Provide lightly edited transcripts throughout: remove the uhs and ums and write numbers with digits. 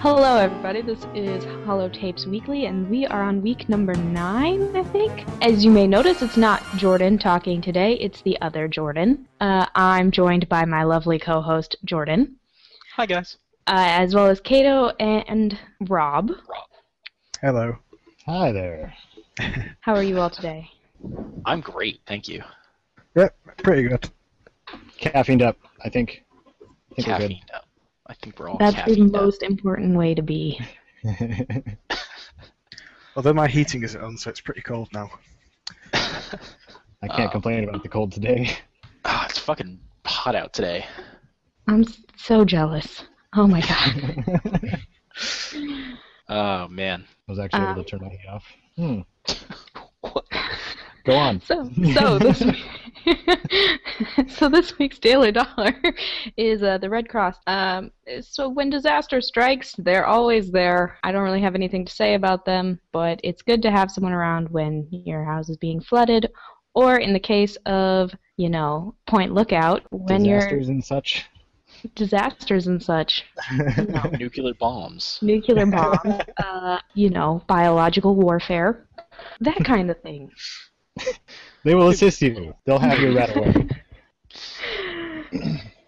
Hello everybody, this is Holotapes Weekly, and we are on week number 9, I think. As you may notice, it's not Jordan talking today, it's the other Jordan. I'm joined by my lovely co-host, Jordan. Hi guys. As well as Kato and Rob. Hello. Hi there. How are you all today? I'm great, thank you. Yep, pretty good. Caffeined up, I think. We're good. Caffeined up. I think we're all That's the caffeined up. most important way to be. Although my heating isn't on, so it's pretty cold now. I can't complain about the cold today. It's fucking hot out today. I'm so jealous. Oh my god. Oh man. I was actually able to turn my heat off. What? Go on. So this week's Daily Dollar is the Red Cross. So when disaster strikes, they're always there. I don't really have anything to say about them, but it's good to have someone around when your house is being flooded, or in the case of, Point Lookout, when Disasters and such. Disasters and such. Nuclear bombs. Nuclear bombs, biological warfare, that kind of thing. They will assist you. They'll have your rat away.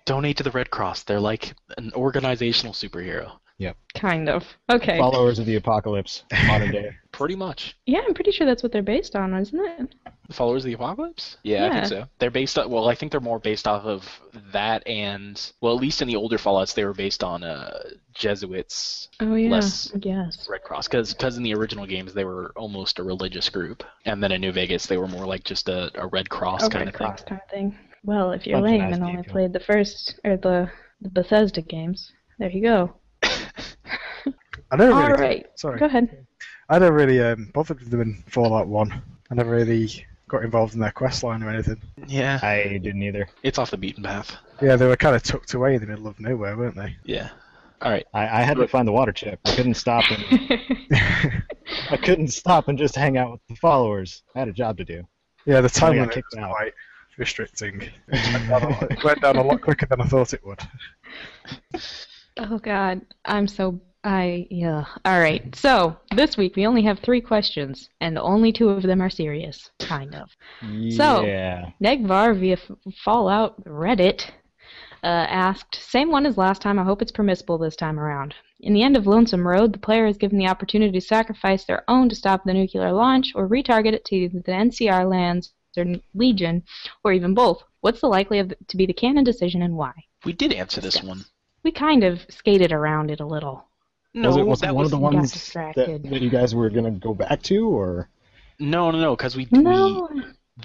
Donate to the Red Cross. They're like an organizational superhero. Yep. Kind of. Okay. Followers of the apocalypse, modern day. Pretty much. Yeah, I'm pretty sure that's what they're based on, isn't it? The Followers of the Apocalypse? Yeah, I think so. They're based on, I think they're more based off of that and, at least in the older Fallouts, they were based on Jesuits. Oh, yeah, Less I guess. Red Cross. Because in the original games, they were almost a religious group. And then in New Vegas, they were more like just a Red Cross kind of thing. Well, if you're Bunch of lame nice and only people. played the first, or the Bethesda games, there you go. I never really. Alright, Sorry. go ahead. I never really bothered with them in Fallout 1. I never really got involved in their quest line or anything. Yeah. I didn't either. It's off the beaten path. Yeah, they were kind of tucked away in the middle of nowhere, weren't they? Yeah. All right. I had to find the water chip. I couldn't stop and just hang out with the followers. I had a job to do. Yeah, the time got limit kicked was out. quite restricting. It went down a lot quicker than I thought it would. Oh god, Alright, so this week we only have 3 questions, and only 2 of them are serious, kind of. So, Yeah. Negvar via Fallout Reddit asked, same one as last time, I hope it's permissible this time around. In the end of Lonesome Road, the player is given the opportunity to sacrifice their own to stop the nuclear launch, or retarget it to either the NCR lands, or Legion, or even both. What's the likely to be the canon decision and why? We did answer this one. We kind of skated around it a little. No, was it that one of the ones distracted. that you guys were going to go back to, or? No, because No.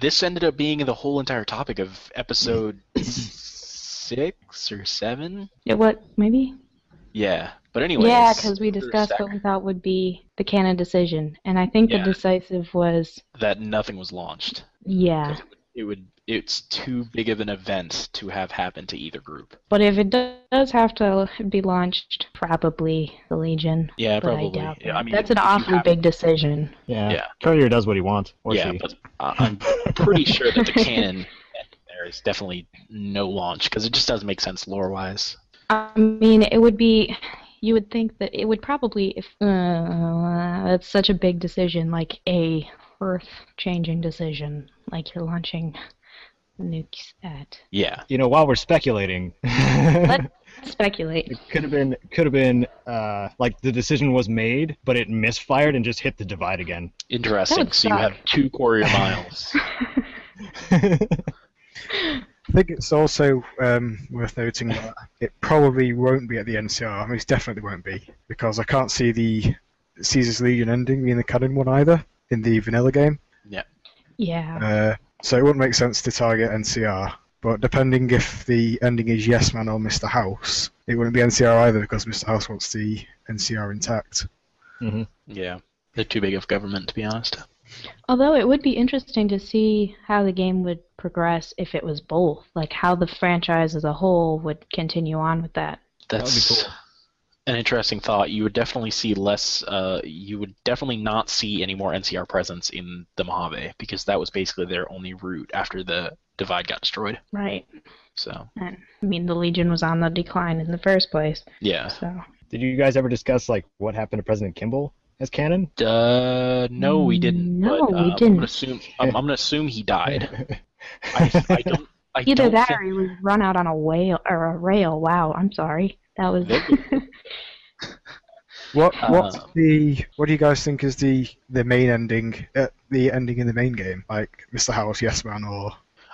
this ended up being the whole entire topic of episode 6 or 7. Yeah, what, maybe? Yeah, but anyways. Yeah, because we discussed what we thought would be the canon decision, and I think Yeah. the decisive was, that nothing was launched. yeah. It's too big of an event to have happen to either group. But if it does have to be launched, probably the Legion. Yeah, but probably. I doubt Yeah, that. I mean, That's an if you awfully have- big decision. Yeah. Yeah. Courier does what he wants, or Yeah, she. but I'm pretty sure that the canon there is definitely no launch because it just doesn't make sense lore-wise. I mean, it would be. You would think that it would probably, if that's such a big decision, like a Earth-changing decision, like you're launching nukes at. Yeah. While we're speculating, Let's speculate. it could have been like the decision was made, but it misfired and just hit the divide again. Interesting. That would So you have suck. 2 courier miles. I think it's also worth noting that it probably won't be at the NCR. I mean, it definitely won't be, because I can't see the Caesar's Legion ending being the canon one either in the vanilla game. Yeah. So it wouldn't make sense to target NCR. But depending if the ending is Yes Man or Mr. House, it wouldn't be NCR either, because Mr. House wants the NCR intact. Mm-hmm. Yeah. They're too big of government, to be honest. Although it would be interesting to see how the game would progress if it was both, like how the franchise as a whole would continue on with that. That's That would be cool. an interesting thought. You would definitely see less. You would definitely not see any more NCR presence in the Mojave because that was basically their only route after the divide got destroyed. Right. So And, I mean, the Legion was on the decline in the first place, yeah, so. Did you guys ever discuss like what happened to President Kimball as canon? No, we didn't. No, But we I'm didn't. gonna assume. I'm gonna assume he died. I don't. I Either don't that think or he was run out on a whale or a rail. Wow, I'm sorry. That was. What's Um, what do you guys think is the main ending? The ending in the main game, like Mr. House, Yes Man, or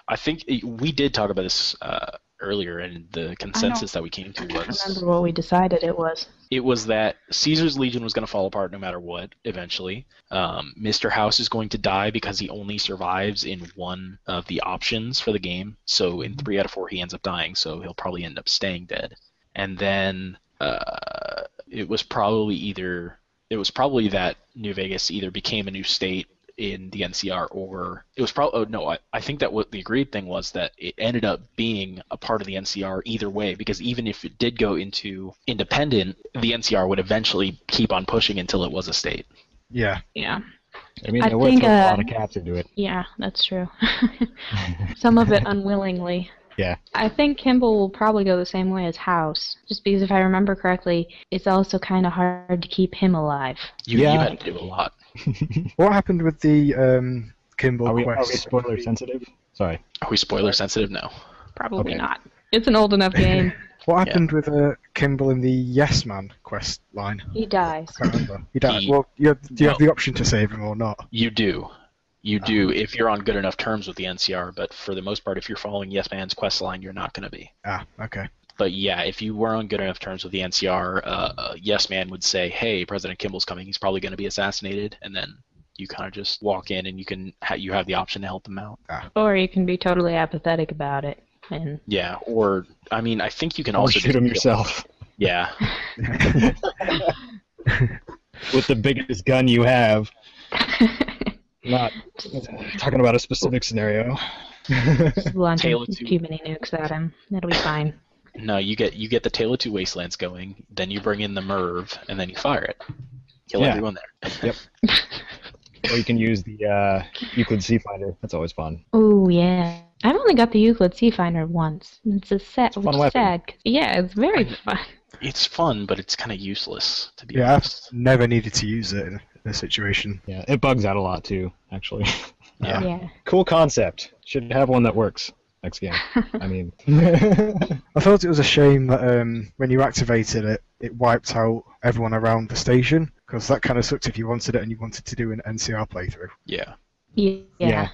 I think we did talk about this earlier, and the consensus that we came to I don't was remember what we decided it was. it was that Caesar's Legion was going to fall apart no matter what. Eventually, Mr. House is going to die because he only survives in one of the options for the game. So in 3 out of 4, he ends up dying. So he'll probably end up staying dead. And then it was probably that New Vegas either became a new state in the NCR, or it was probably I think that what the agreed thing was that it ended up being a part of the NCR either way, because even if it did go into independent, the NCR would eventually keep on pushing until it was a state. yeah. Yeah. I mean, I they were think, throwing a lot of cats into it. Yeah, that's true. Some of it unwillingly. Yeah. I think Kimball will probably go the same way as House, just because if I remember correctly, it's also kind of hard to keep him alive. You Yeah. had to do a lot. What happened with the Kimball Are we quest? spoiler sensitive? Sorry. Are we spoiler sensitive? No. Probably Okay. not. It's an old enough game. What happened with Kimball in the Yes Man quest line? He dies. I can't remember. He died. He- Well, you have the option to save him or not. You do. You do if you're on good enough terms with the NCR, but for the most part, if you're following Yes Man's quest line, you're not going to be. Ah, okay. But yeah, if you were on good enough terms with the NCR, Yes Man would say, "Hey, President Kimball's coming. He's probably going to be assassinated," and then you kind of just walk in and you have the option to help them out. Or you can be totally apathetic about it. And Yeah, or I mean, I think you can Or also shoot just him yourself Yeah, with the biggest gun you have. Not talking about a specific scenario. just launch Tail of two. too many nukes at him. That'll be fine. no, you get the Tale of Two Wastelands going, then you bring in the Merv, and then you fire it. Kill Yeah. everyone there. Yep. Or you can use the Euclid C Finder. That's always fun. Oh yeah. I've only got the Euclid C Finder once. It's a set, a which fun is weapon. sad. 'Cause- yeah, it's very fun. It's fun, but it's kind of useless, to be Yeah, I've honest. never needed to use it in a situation. Yeah, it bugs out a lot too, actually. Yeah. Yeah. Cool concept. Should have one that works next game. I mean, I thought it was a shame that when you activated it, it wiped out everyone around the station, because that kind of sucked if you wanted it and you wanted to do an NCR playthrough. Yeah. Yeah. Yeah.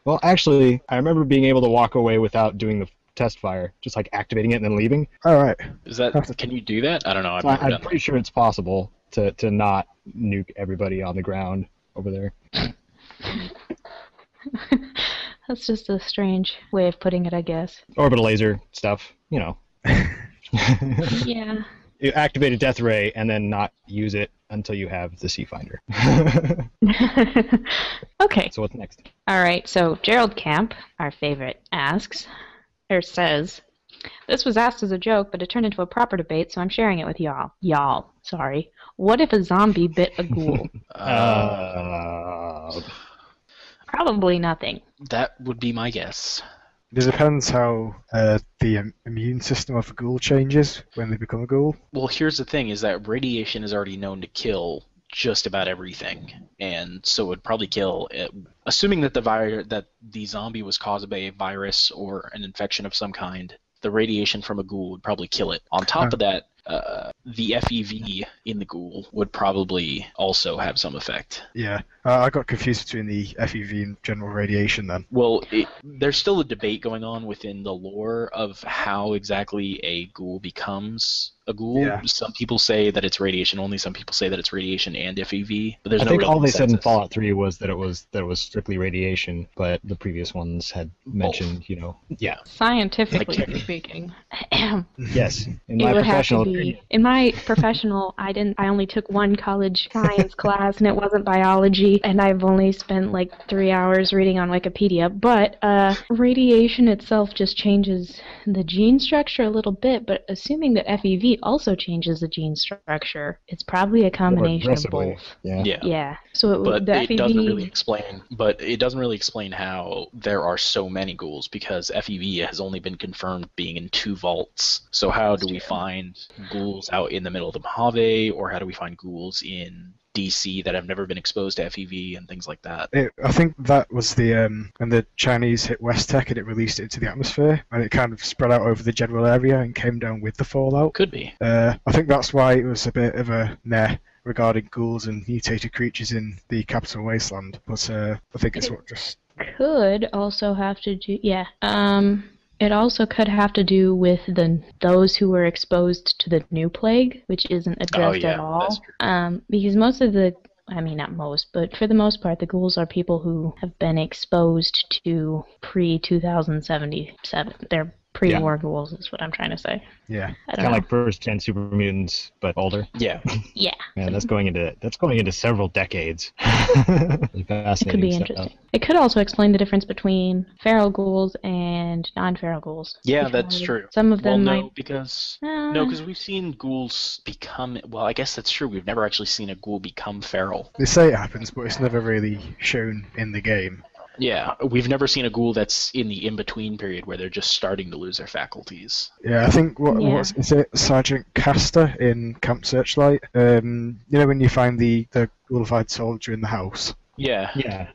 Well, actually, I remember being able to walk away without doing the test fire, just like activating it and then leaving. All right. Is that? Can you do that? I don't know. I've So never I'm done pretty sure it's possible to not nuke everybody on the ground over there. That's just a strange way of putting it, I guess. Orbital laser stuff, you know. Yeah. You activate a death ray and then not use it until you have the C Finder. Okay. So what's next? All right. So Gerald Camp, our favorite, asks, or says, "This was asked as a joke, but it turned into a proper debate, so I'm sharing it with y'all. Y'all, sorry. What if a zombie bit a ghoul? it. Probably nothing. That would be my guess. It depends how the immune system of a ghoul changes when they become a ghoul. Well, here's the thing: is that radiation is already known to kill just about everything, and so it would probably kill. Assuming that that the zombie was caused by a virus or an infection of some kind, the radiation from a ghoul would probably kill it. On top of that, the FEV in the ghoul would probably also have some effect. Yeah, I got confused between the FEV and general radiation then. Well, there's still a debate going on within the lore of how exactly a ghoul becomes a ghoul. Yeah. Some people say that it's radiation only. Some people say that it's radiation and FEV. But there's I no think real all they said in consensus. Fallout 3 was that it was strictly radiation, but the previous ones had mentioned, you know, yeah, Scientifically Like- speaking. yes. In It my would have professional to be. opinion, In my professional, I only took one college science class, and it wasn't biology, and I've only spent like 3 hours reading on Wikipedia. But radiation itself just changes the gene structure a little bit. But assuming that FEV also changes the gene structure, it's probably a combination of aggressively, both. yeah. Yeah. Yeah. So But the it FEV. doesn't really explain. But it doesn't really explain how there are so many ghouls, because FEV has only been confirmed being in 2 vaults. So how do we find ghouls out in the middle of the Mojave, or how do we find ghouls in DC that have never been exposed to FEV and things like that? I think that was when the Chinese hit West Tech and it released it into the atmosphere, and it kind of spread out over the general area and came down with the fallout. Could be. I think that's why it was a bit of a meh regarding ghouls and mutated creatures in the Capital Wasteland. But I think it's what just... Could also have to do... Yeah. It also could have to do with those who were exposed to the new plague, which isn't addressed at all. That's true. Because most of the... I mean, not most, but for the most part, the ghouls are people who have been exposed to pre-2077. They're pre-war ghouls, is what I'm trying to say. Yeah. Kind of like first-gen super mutants, but older. Yeah. Yeah. Man, that's going into several decades. It could be interesting. It could also explain the difference between feral ghouls and non-feral ghouls. Yeah, that's true. Some of them no, might... because we've seen ghouls become... Well, I guess that's true. We've never actually seen a ghoul become feral. They say it happens, but it's never really shown in the game. Yeah, we've never seen a ghoul that's in the in-between period where they're just starting to lose their faculties. Yeah, I think is it Sergeant Castor in Camp Searchlight? You know when you find the ghoulified soldier in the house? Yeah. Yeah.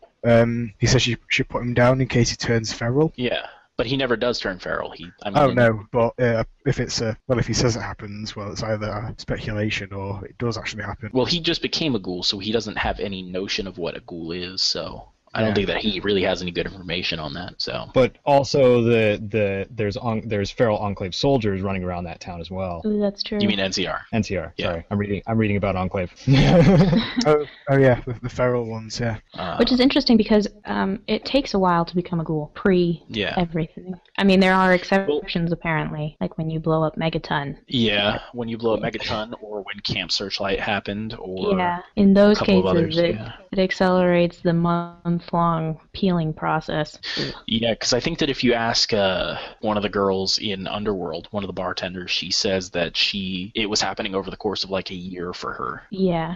He says you should put him down in case he turns feral. Yeah, but he never does turn feral. No, but if he says it happens, well, it's either speculation or it does actually happen. Well, he just became a ghoul, so he doesn't have any notion of what a ghoul is, so... I don't think that he really has any good information on that. So, but also there's feral Enclave soldiers running around that town as well. Ooh, that's true. You mean NCR? NCR. Yeah. Sorry, I'm reading about Enclave. oh yeah, the feral ones. Yeah. Which is interesting because it takes a while to become a ghoul everything. I mean, there are exceptions apparently, like when you blow up Megaton. Yeah, when you blow up Megaton, or when Camp Searchlight happened, or in those a couple cases, of others, it accelerates the month-long peeling process. Yeah, because I think that if you ask one of the girls in Underworld, one of the bartenders, she says that it was happening over the course of like a year for her. Yeah,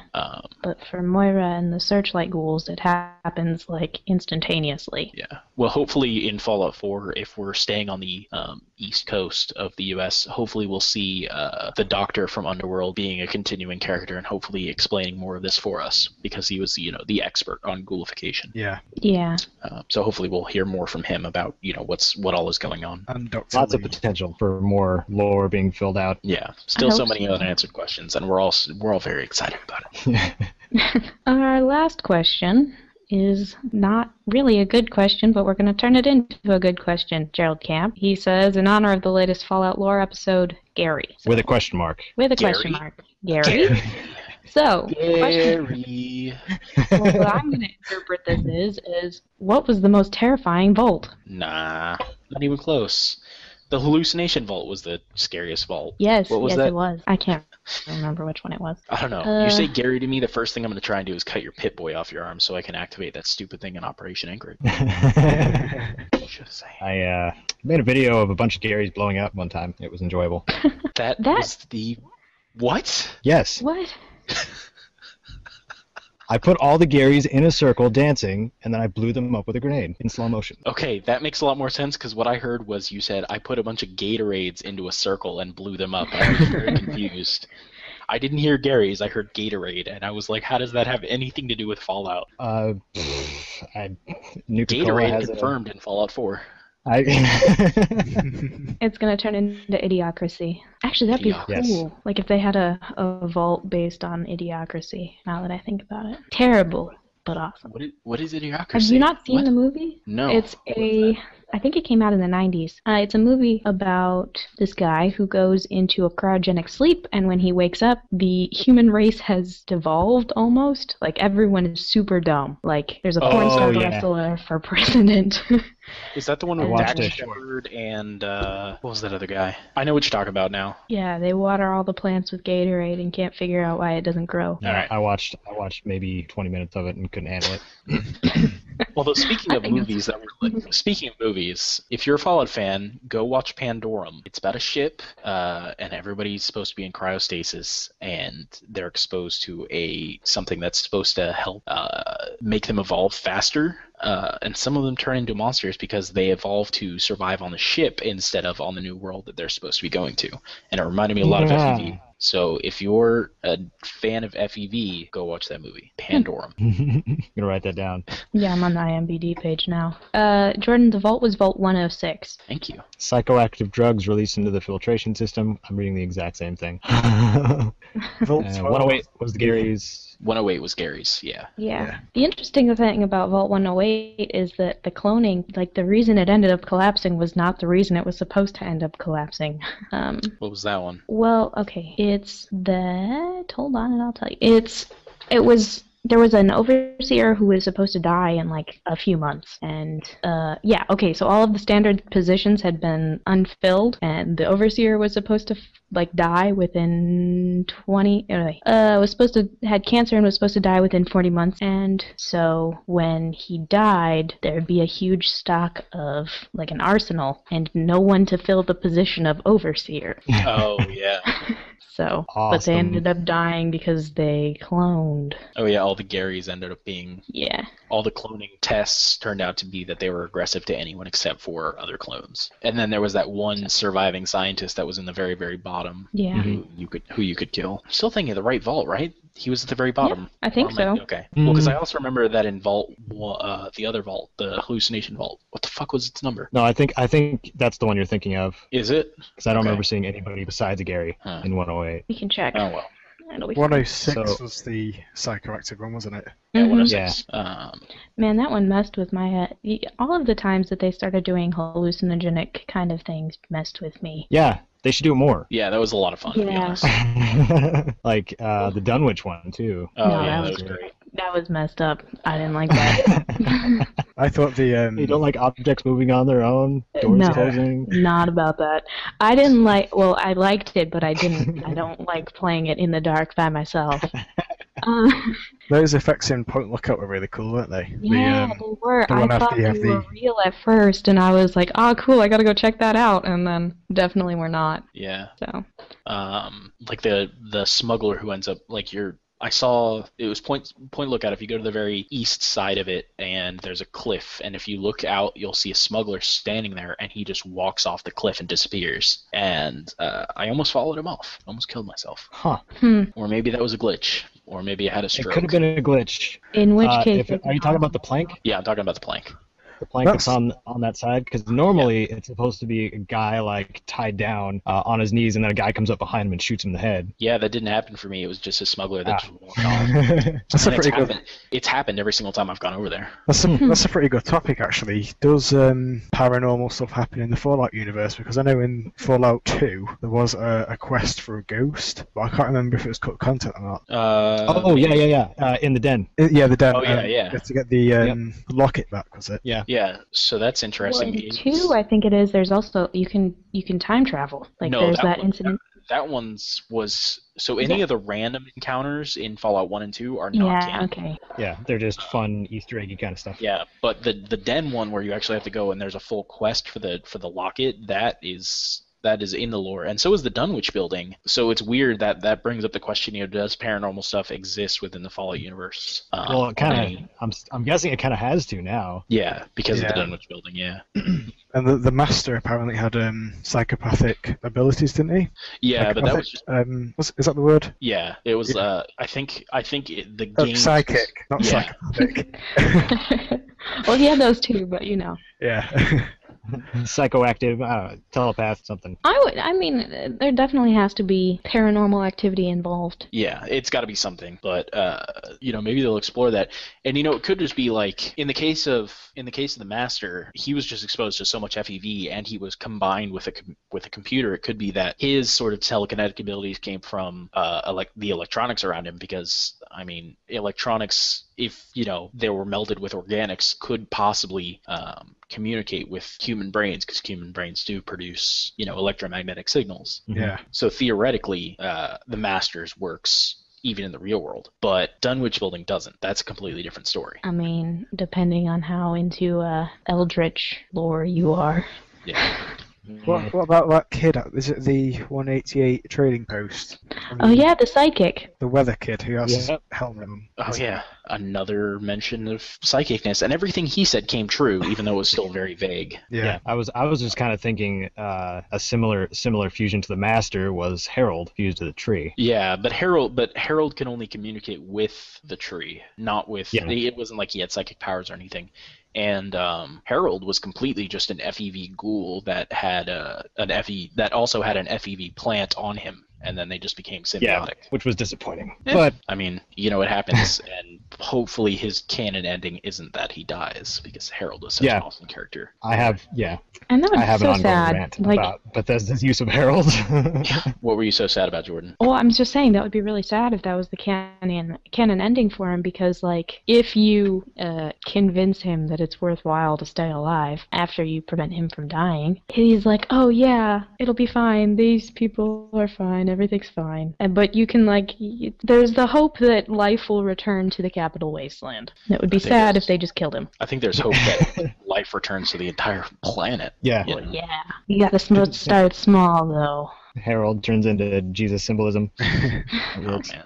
but for Moira and the Searchlight ghouls, it happens like instantaneously. Yeah, well, hopefully in Fallout 4, if we're staying on the east coast of the U.S., hopefully we'll see the Doctor from Underworld being a continuing character and hopefully explaining more of this for us, because he was the expert on ghoulification. Yeah. Yeah. So hopefully we'll hear more from him about what all is going on. And Dr. Lots Lee. of potential for more lore being filled out. Yeah, still so many unanswered questions, and we're all very excited about it. Our last question is not really a good question, but we're going to turn it into a good question. Gerald Camp. He says, in honor of the latest Fallout lore episode, Gary. With a question mark. With a question mark. Gary? So, Gary. what I'm going to interpret this is, what was the most terrifying vault? Nah, not even close. The hallucination vault was the scariest vault. Yes, what was that? It was. I can't remember which one it was. I don't know. You say Gary to me, the first thing I'm going to try and do is cut your Pip-Boy off your arm so I can activate that stupid thing in Operation Enclave. I made a video of a bunch of Garys blowing up one time. It was enjoyable. That was the... What? Yes. What? I put all the Garys in a circle dancing, and then I blew them up with a grenade in slow motion. Okay, that makes a lot more sense, because what I heard was you said, I put a bunch of Gatorades into a circle and blew them up. I was very confused. I didn't hear Gary's, I heard Gatorade, and I was like, how does that have anything to do with Fallout? Gatorade confirmed in Fallout 4. It's going to turn into Idiocracy. Actually, that'd be cool. Yes. Like if they had a vault based on Idiocracy, now that I think about it. Terrible, but awesome. What is Idiocracy? Have you not seen the movie? No. It's I think it came out in the 90s. It's a movie about this guy who goes into a cryogenic sleep, and when he wakes up, the human race has devolved almost. Like, everyone is super dumb. Like, there's a porn star wrestler for president. Is that the one with Dax Shepard and, what was that other guy? I know what you're talking about now. Yeah, they water all the plants with Gatorade and can't figure out why it doesn't grow. All right. I watched maybe 20 minutes of it and couldn't handle it. Although speaking I of think movies speaking of movies, if you're a Fallout fan, go watch Pandorum. It's about a ship, and everybody's supposed to be in cryostasis, and they're exposed to something that's supposed to help make them evolve faster. And some of them turn into monsters because they evolve to survive on the ship instead of on the new world that they're supposed to be going to. And it reminded me a lot of FEV. So if you're a fan of FEV, go watch that movie, Pandorum. I'm gonna write that down. Yeah, I'm on the IMDb page now. Jordan, the vault was Vault 106. Thank you. Psychoactive drugs released into the filtration system. I'm reading the exact same thing. Vault 108 was the Gary's. 108 was Gary's, yeah. Yeah. The interesting thing about Vault 108 is that the cloning, like the reason it ended up collapsing was not the reason it was supposed to end up collapsing. What was that one? Well, okay, it's that. Hold on, and I'll tell you. There was an overseer who was supposed to die in like a few months, and so all of the standard positions had been unfilled, and the overseer was supposed to die within 20. Was supposed to had cancer and was supposed to die within 40 months, and so when he died, there'd be a huge stock of like an arsenal, and no one to fill the position of overseer. Oh yeah. So, Awesome. But they ended up dying because they cloned. Oh yeah, all the Garys ended up being... Yeah. All the cloning tests turned out to be that they were aggressive to anyone except for other clones. And then there was that one surviving scientist that was in the very, very bottom. Yeah. Who you could kill. Still thinking of the right vault, right? He was at the very bottom. Yeah, I think so. Okay. Well, because I also remember that in vault, the other vault, the hallucination vault. What the fuck was its number? No, I think that's the one you're thinking of. Is it? Because I don't remember seeing anybody besides Gary in 108. We can check. Oh well. 106 was the psychoactive one, wasn't it? Yeah, 106. Man, that one messed with my head. All of the times that they started doing hallucinogenic kind of things messed with me. Yeah, they should do it more. Yeah, that was a lot of fun, to be honest. Like the Dunwich one, too. Oh, No, yeah, that was great. That was messed up. I didn't like that. I thought the... You don't like objects moving on their own? Doors closing? Not about that. I didn't like... Well, I liked it, but I don't like playing it in the dark by myself. Those effects in Point Lookout were really cool, weren't they? Yeah, they were. the I one after thought you they have were real at first, and I was like, oh, cool, I gotta go check that out. And then definitely were not. Yeah. So. Like the smuggler who ends up, like, I saw it was Point Lookout. If you go to the very east side of it, and there's a cliff, and if you look out, you'll see a smuggler standing there, and he just walks off the cliff and disappears. And I almost followed him off. Almost killed myself. Huh. Or maybe that was a glitch. Or maybe I had a stroke. It could have been a glitch. In which case... Are you talking about the plank? Yeah, I'm talking about the plank. The plank that's on that side? Because normally it's supposed to be a guy like tied down on his knees, and then a guy comes up behind him and shoots him in the head. Yeah, that didn't happen for me. It was just a smuggler that just walked off. That's a pretty good... It's happened every single time I've gone over there. That's a pretty good topic, actually. Does paranormal stuff happen in the Fallout universe? Because I know in Fallout 2 there was a quest for a ghost, but I can't remember if it was cut content or not. Yeah. In the den. Yeah, the den. Oh, yeah. You have to get the locket back, was it? Yeah. Yeah, so that's interesting. Well, in 2, I think it is. There's also you can time travel. Like there's that incident. That one's was so any of the random encounters in Fallout 1 and 2 are not canon. Okay. Yeah, they're just fun Easter eggy kind of stuff. Yeah, but the den one where you actually have to go and there's a full quest for the locket, that is in the lore, and so is the Dunwich building. So it's weird that brings up the question: does paranormal stuff exist within the Fallout universe? Well, it kind of. I'm guessing it kind of has to now. Yeah, because of the Dunwich building. Yeah. And the master apparently had psychopathic abilities, didn't he? Yeah, but that was just. Is that the word? Yeah, it was. Yeah. I think the game. Psychic, not psychopathic. Well, he had those too, but Yeah. Psychoactive, telepath, something. I mean, there definitely has to be paranormal activity involved. Yeah, it's got to be something, but maybe they'll explore that. And it could just be like in the case of the master, he was just exposed to so much FEV, and he was combined with a computer. It could be that his sort of telekinetic abilities came from the electronics around him, because I mean, electronics, if they were melded with organics, could possibly communicate with human brains, because human brains do produce electromagnetic signals. Yeah. So theoretically, the Masters works even in the real world. But Dunwich Building doesn't. That's a completely different story. I mean, depending on how into Eldritch lore you are. Yeah. What about that kid? Is it the 188 trading post? Oh yeah, the psychic. The weather kid who has his Yep. helmet on. Oh yeah, another mention of psychicness, and everything he said came true, even though it was still very vague. Yeah. I was just kind of thinking a similar fusion to the Master was Harold fused to the tree. Yeah, but Harold can only communicate with the tree, not with. Yeah. It wasn't like he had psychic powers or anything. And Harold was completely just an FEV ghoul that had that also had an FEV plant on him, and then they just became symbiotic. Yeah, which was disappointing. Eh, But I mean, you know what happens, and hopefully his canon ending isn't that he dies, because Harold was such an awesome character. I have And that would I be have an so ongoing sad. rant Like, about Bethesda's use of Harold. What were you so sad about, Jordan? well, I'm just saying that would be really sad if that was the canon ending for him, because like if you convince him that it's worthwhile to stay alive after you prevent him from dying, he's like, oh yeah, it'll be fine. These people are fine. Everything's fine. But you can there's the hope that life will return to the capital wasteland. It would be think sad that's- if they just killed him. I think there's hope that life returns to the entire planet. Yeah. You know? Yeah, you gotta start small though. Harold turns into Jesus symbolism. Oh man.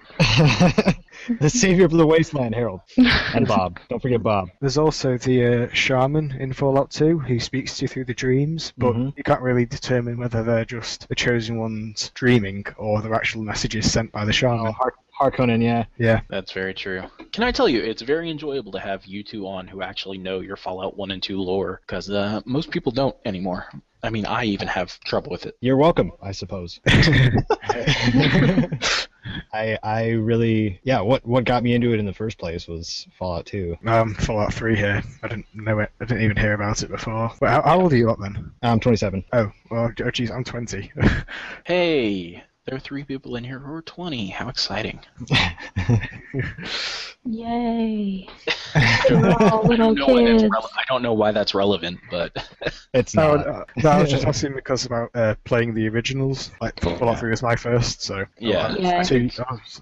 The savior of the wasteland, Harold. And Bob. Don't forget Bob. There's also the shaman in Fallout 2 who speaks to you through the dreams, but you can't really determine whether they're just the chosen ones dreaming or they're actual messages sent by the shaman. Harkonnen, yeah. Yeah. That's very true. Can I tell you, it's very enjoyable to have you two on who actually know your Fallout 1 and 2 lore, because most people don't anymore. I mean, I even have trouble with it. You're welcome, I suppose. I really, what got me into it in the first place was Fallout 2. Fallout 3 here. I didn't know it. I didn't even hear about it before. But how old are you up then? I'm 27. Oh, well, geez, I'm 20. Hey, there are 3 people in here who are 20. How exciting. Yay. We're all little kids. I don't know why that's relevant, but It's No, not. no, I was just asking because about playing the originals. Like, Fallout 3 was my first, so Yeah. Yeah.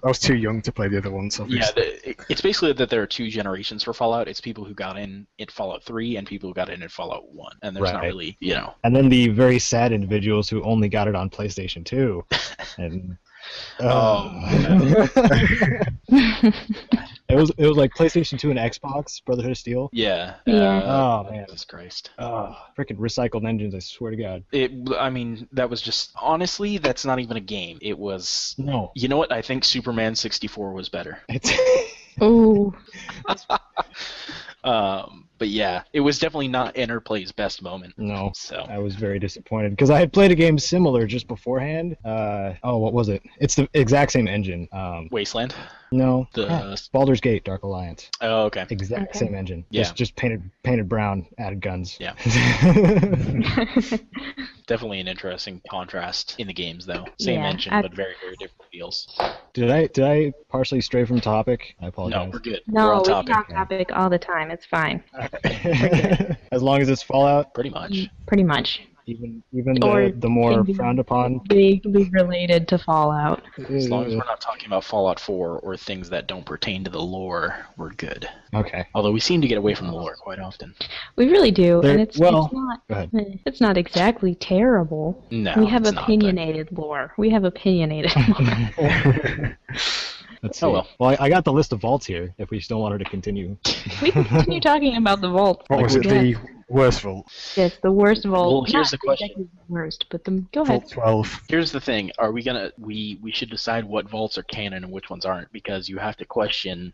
I was too young to play the other ones, yeah, obviously. it's basically that there are 2 generations for Fallout. It's people who got in Fallout 3 and people who got in Fallout 1. And there's not Right. really, you know. And then the very sad individuals who only got it on PlayStation 2. And it was like PlayStation 2 and Xbox, Brotherhood of Steel. Yeah. Yeah. Oh, man. Jesus Christ. Freaking recycled engines, I swear to God. I mean, that was just, honestly, that's not even a game. It was, No. you know what? I think Superman 64 was better. It's Ooh. But yeah, it was definitely not Interplay's best moment. No. So I was very disappointed because I had played a game similar just beforehand. What was it? It's the exact same engine. Wasteland. No. The Baldur's Gate, Dark Alliance. Oh, okay. Exact Okay. same engine. Yeah. Just painted brown, added guns. Yeah. Definitely an interesting contrast in the games, though. Same Yeah, engine, but very, very different feels. Did I partially stray from topic? I apologize. No, we're good. No, we're on we topic. talk topic all the time. It's fine. As long as it's Fallout, Pretty much. Pretty much. even Or the more can frowned upon. Vaguely related to Fallout. As long as we're not talking about Fallout 4 or things that don't pertain to the lore, we're good. Okay. Although we seem to get away from the lore quite often. We really do, There- and it's well, not go ahead. it's not exactly terrible. No, we have it's not, but- opinionated lore. We have opinionated lore. Let's see. Oh, well. Well, I got the list of vaults here. If we still wanted to continue. We can continue talking about the vault. What was it? Yeah. The worst vault? Yes, the worst vault. Well, here's Not the question. exactly the worst, but go ahead. Vault 12. Here's the thing: are we gonna we should decide what vaults are canon and which ones aren't, because you have to question: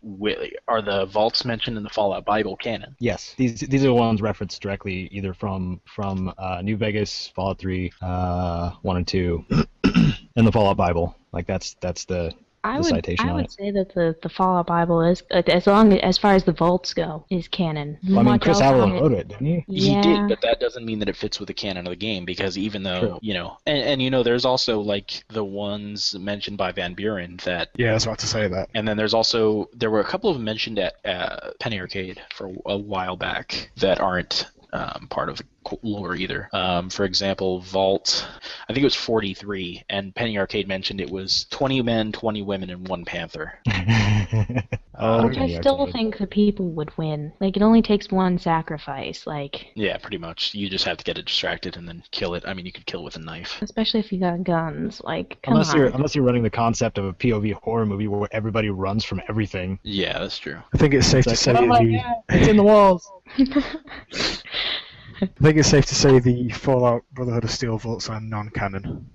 are the vaults mentioned in the Fallout Bible canon? Yes, these are the ones referenced directly either from New Vegas, Fallout 3, 1 and 2, and the Fallout Bible. Like that's the citation I on would it. say that the Fallout Bible is, as far as the vaults go, is canon. Well, I mean, Much Chris else on Avalon wrote it, didn't he? He Yeah. did, but that doesn't mean that it fits with the canon of the game, because even though, True. you know, and you know, there's also like the ones mentioned by Van Buren that, Yeah, I was about to say that. and then there were a couple of mentioned at Penny Arcade for a while back that aren't part of lore either. For example, Vault, I think it was 43, and Penny Arcade mentioned it was 20 men, 20 women, and 1 panther. Which I still think the people would win. Like, it only takes 1 sacrifice. Like, yeah, pretty much. You just have to get it distracted and then kill it. I mean, you could kill it with a knife. Especially if you got guns. Like, come unless on. Unless you're running the concept of a POV horror movie where everybody runs from everything. Yeah, that's true. I think it's safe to say it's in the walls. I think it's safe to say the Fallout Brotherhood of Steel vaults are non-canon.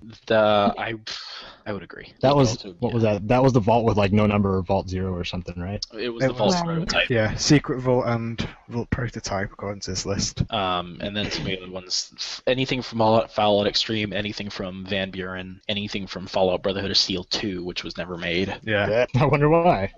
I would agree. That was what was that? That was the vault with like no number or Vault 0 or something, right? It was the Vault prototype. Yeah, Secret Vault and Vault Prototype according to this list. And then some of the other ones, anything from Fallout Extreme, anything from Van Buren, anything from Fallout Brotherhood of Steel 2, which was never made. Yeah. I wonder why.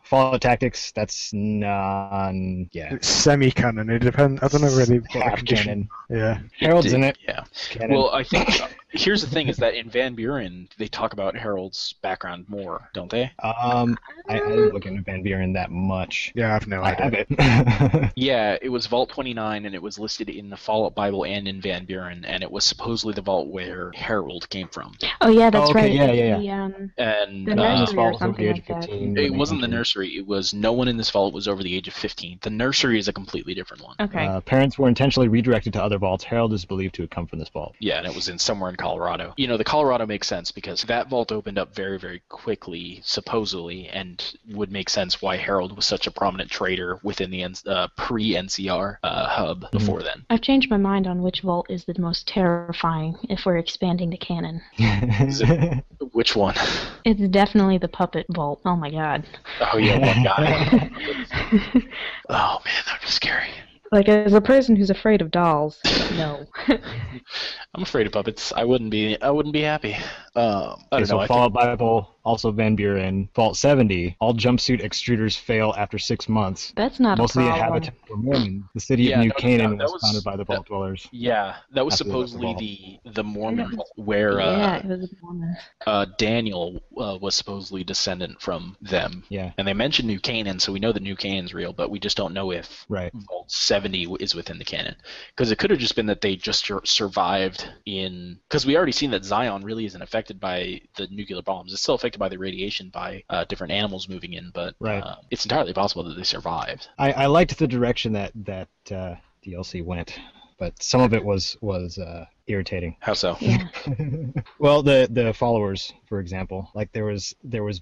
Fallout Tactics, that's non... Yeah. It's semi-canon. It depends. I don't know really what Half canon. Yeah. Harold's in it. Yeah. Canon. Well, I think here's the thing: is that in Van Buren they talk about Harold's background more, don't they? I didn't look into Van Buren that much. Yeah, I have no idea. I have it. Yeah, it was Vault 29, and it was listed in the Fallout Bible and in Van Buren, and it was supposedly the vault where Harold came from. Oh, yeah, that's okay, right. yeah. And the nursery or something like that. it wasn't the nursery. It was no one in this vault was over the age of 15. The nursery is a completely different one. Okay. Parents were intentionally redirected to other vaults. Harold is believed to have come from this vault. Yeah, and it was somewhere in Colorado. You know, the Colorado makes sense because that vault opened up very, very quickly, supposedly, and would make sense why Harold was such a prominent trader within the pre-NCR hub before then. I've changed my mind on which vault is the most terrifying if we're expanding to canon. Which one? It's definitely the puppet vault. Oh my god. Oh yeah, one guy. Oh man, that was scary. Like, as a person who's afraid of dolls, no. I'm afraid of puppets. I wouldn't be happy. I don't know. Fallout Bible, also Van Buren, Vault 70. All jumpsuit extruders fail after 6 months. That's not Most a problem. of the inhabitants were Mormon. The city of New Canaan was founded by the Vault dwellers. Yeah, that was After supposedly the Mormon vault where yeah, it was a Mormon. Daniel was supposedly descendant from them. Yeah. And they mentioned New Canaan, so we know that New Canaan's real, but we just don't know if Vault 70 is within the canon. Because it could have just been that they just survived in... Because we already seen that Zion really isn't affected by the nuclear bombs. It's still affected by the radiation by different animals moving in, but it's entirely possible that they survived. I liked the direction that DLC went, but some of it was irritating. How so? Yeah. Well, the followers, for example, like there was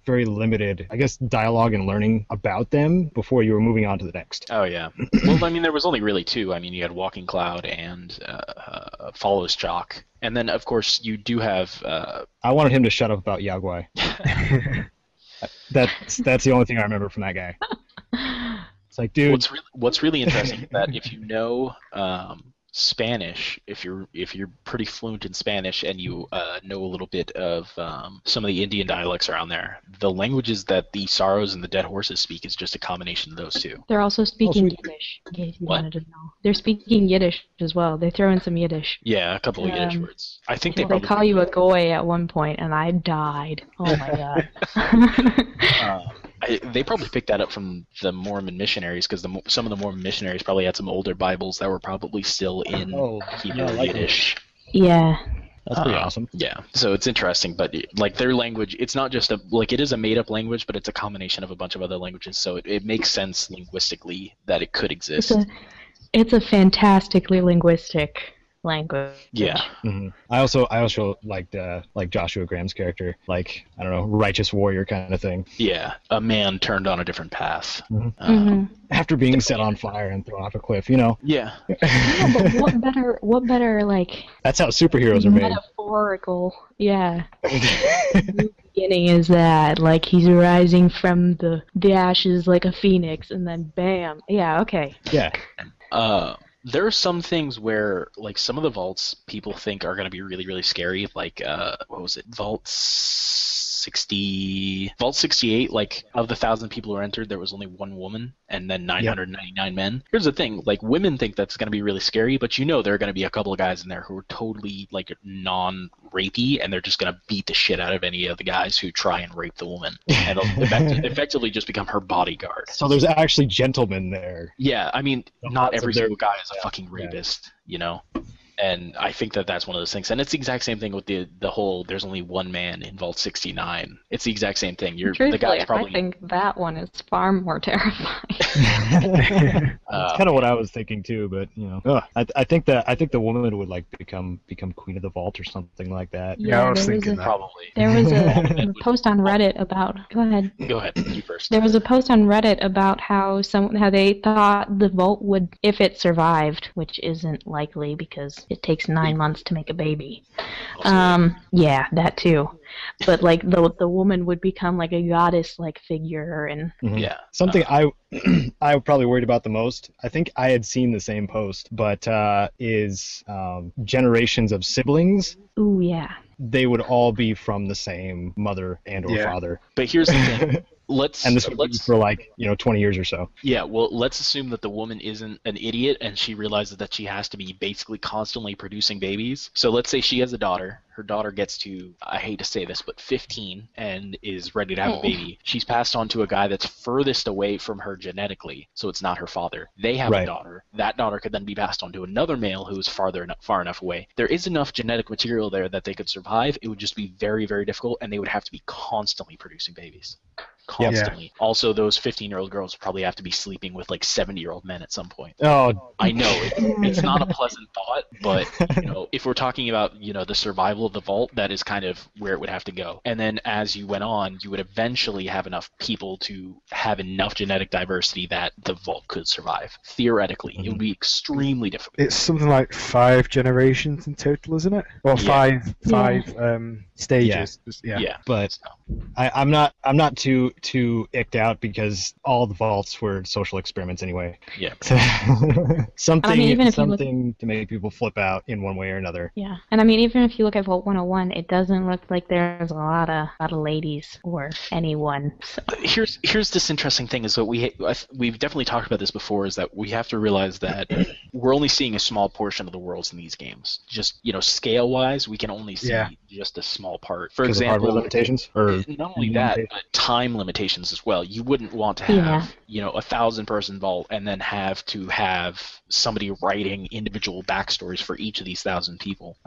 very limited, I guess, dialogue and learning about them before you were moving on to the next. Oh yeah. Well, I mean, there was only really 2. I mean, you had Walking Cloud and Follows Chalk, and then of course you do have. I wanted him to shut up about Yaguai. That's the only thing I remember from that guy. It's like, dude. What's really interesting is that if you know Spanish, if you're pretty fluent in Spanish and you know a little bit of some of the Indian dialects around there, the languages that the Sorrows and the Dead Horses speak is just a combination of those 2. They're also speaking Yiddish, in case you wanted to know. They're speaking Yiddish as well. They throw in some Yiddish. Yeah, a couple of Yiddish words. I think they call you a goy at one point, and I died. Oh my god. They probably picked that up from the Mormon missionaries because some of the Mormon missionaries probably had some older Bibles that were probably still in Hebrew Yiddish. Yeah. That's pretty awesome. Yeah, so it's interesting, but like their language, it's not just it is a made-up language, but it's a combination of a bunch of other languages, so it makes sense linguistically that it could exist. It's a fantastically linguistic language. Yeah. Mm-hmm. I also liked like Joshua Graham's character, like, I don't know, righteous warrior kind of thing. Yeah, a man turned on a different path. Mm-hmm. After being set on fire and thrown off a cliff, you know. Yeah. Yeah, but what better like? That's how superheroes are made. Metaphorical, yeah. Beginning is that like he's rising from the ashes like a phoenix, and then bam, yeah, okay. Yeah. There are some things where, like, some of the vaults people think are going to be really, really scary. Like, what was it? Vault Vault 68, like, of the 1,000 people who entered, there was only one woman, and then 999 men. Here's the thing, like, women think that's going to be really scary, but you know there are going to be a couple of guys in there who are totally, like, non-rapey, and they're just going to beat the shit out of any of the guys who try and rape the woman, and they'll effectively just become her bodyguard. So there's actually gentlemen there. Yeah, I mean, not every single guy is a fucking Yeah. rapist, you know? And I think that that's one of those things. And it's the exact same thing with the whole there's only one man in Vault 69. It's the exact same thing. The Truthfully, guy's probably... I think that one is far more terrifying. That's kind of what I was thinking too, but you know, I think the woman would like become queen of the vault or something like that. Yeah, I was there was thinking that. Probably. There was a post on Reddit about. Go ahead. Go ahead, you first. There was a post on Reddit about how they thought the vault would, if it survived, which isn't likely because it takes 9 months to make a baby. Yeah, that too. But like the woman would become like a goddess-like figure, and Yeah. Something I probably worried about the most. I think I had seen the same post, but is generations of siblings. ooh yeah. They would all be from the same mother and or Yeah. father, But here's the thing. and this would be for like 20 years or so. Yeah, well, let's assume that the woman isn't an idiot and she realizes that she has to be basically constantly producing babies. So let's say she has a daughter. Her daughter gets to, I hate to say this, but 15 and is ready to have a baby. She's passed on to a guy that's furthest away from her genetically, so it's not her father. They have a Right. daughter. That daughter could then be passed on to another male who is far enough away. There is enough genetic material there that they could survive. It would just be very, very difficult, and they would have to be constantly producing babies. Constantly. Also, those 15-year-old girls probably have to be sleeping with like 70-year-old men at some point. Oh, I know it's not a pleasant thought, but if we're talking about the survival of the vault, that is kind of where it would have to go. And then as you went on, you would eventually have enough people to have enough genetic diversity that the vault could survive. Theoretically, it would be extremely difficult. It's something like 5 generations in total, isn't it? Or Yeah. five stages. Yeah. but I'm not too icked out because all the vaults were social experiments anyway. Yeah. something I mean, even if you look- something to make people flip out in one way or another. Yeah, and I mean, even if you look at Vault 101, it doesn't look like there's a lot of ladies or anyone. So. Here's this interesting thing is that we've definitely talked about this before, is that we have to realize that we're only seeing a small portion of the worlds in these games. Just scale wise, we can only see just a small part. For Because of hardware example, limitations, or not only that, but time limitations as well. You wouldn't want to have 1,000-person vault and then have to have somebody writing individual backstories for each of these 1,000 people.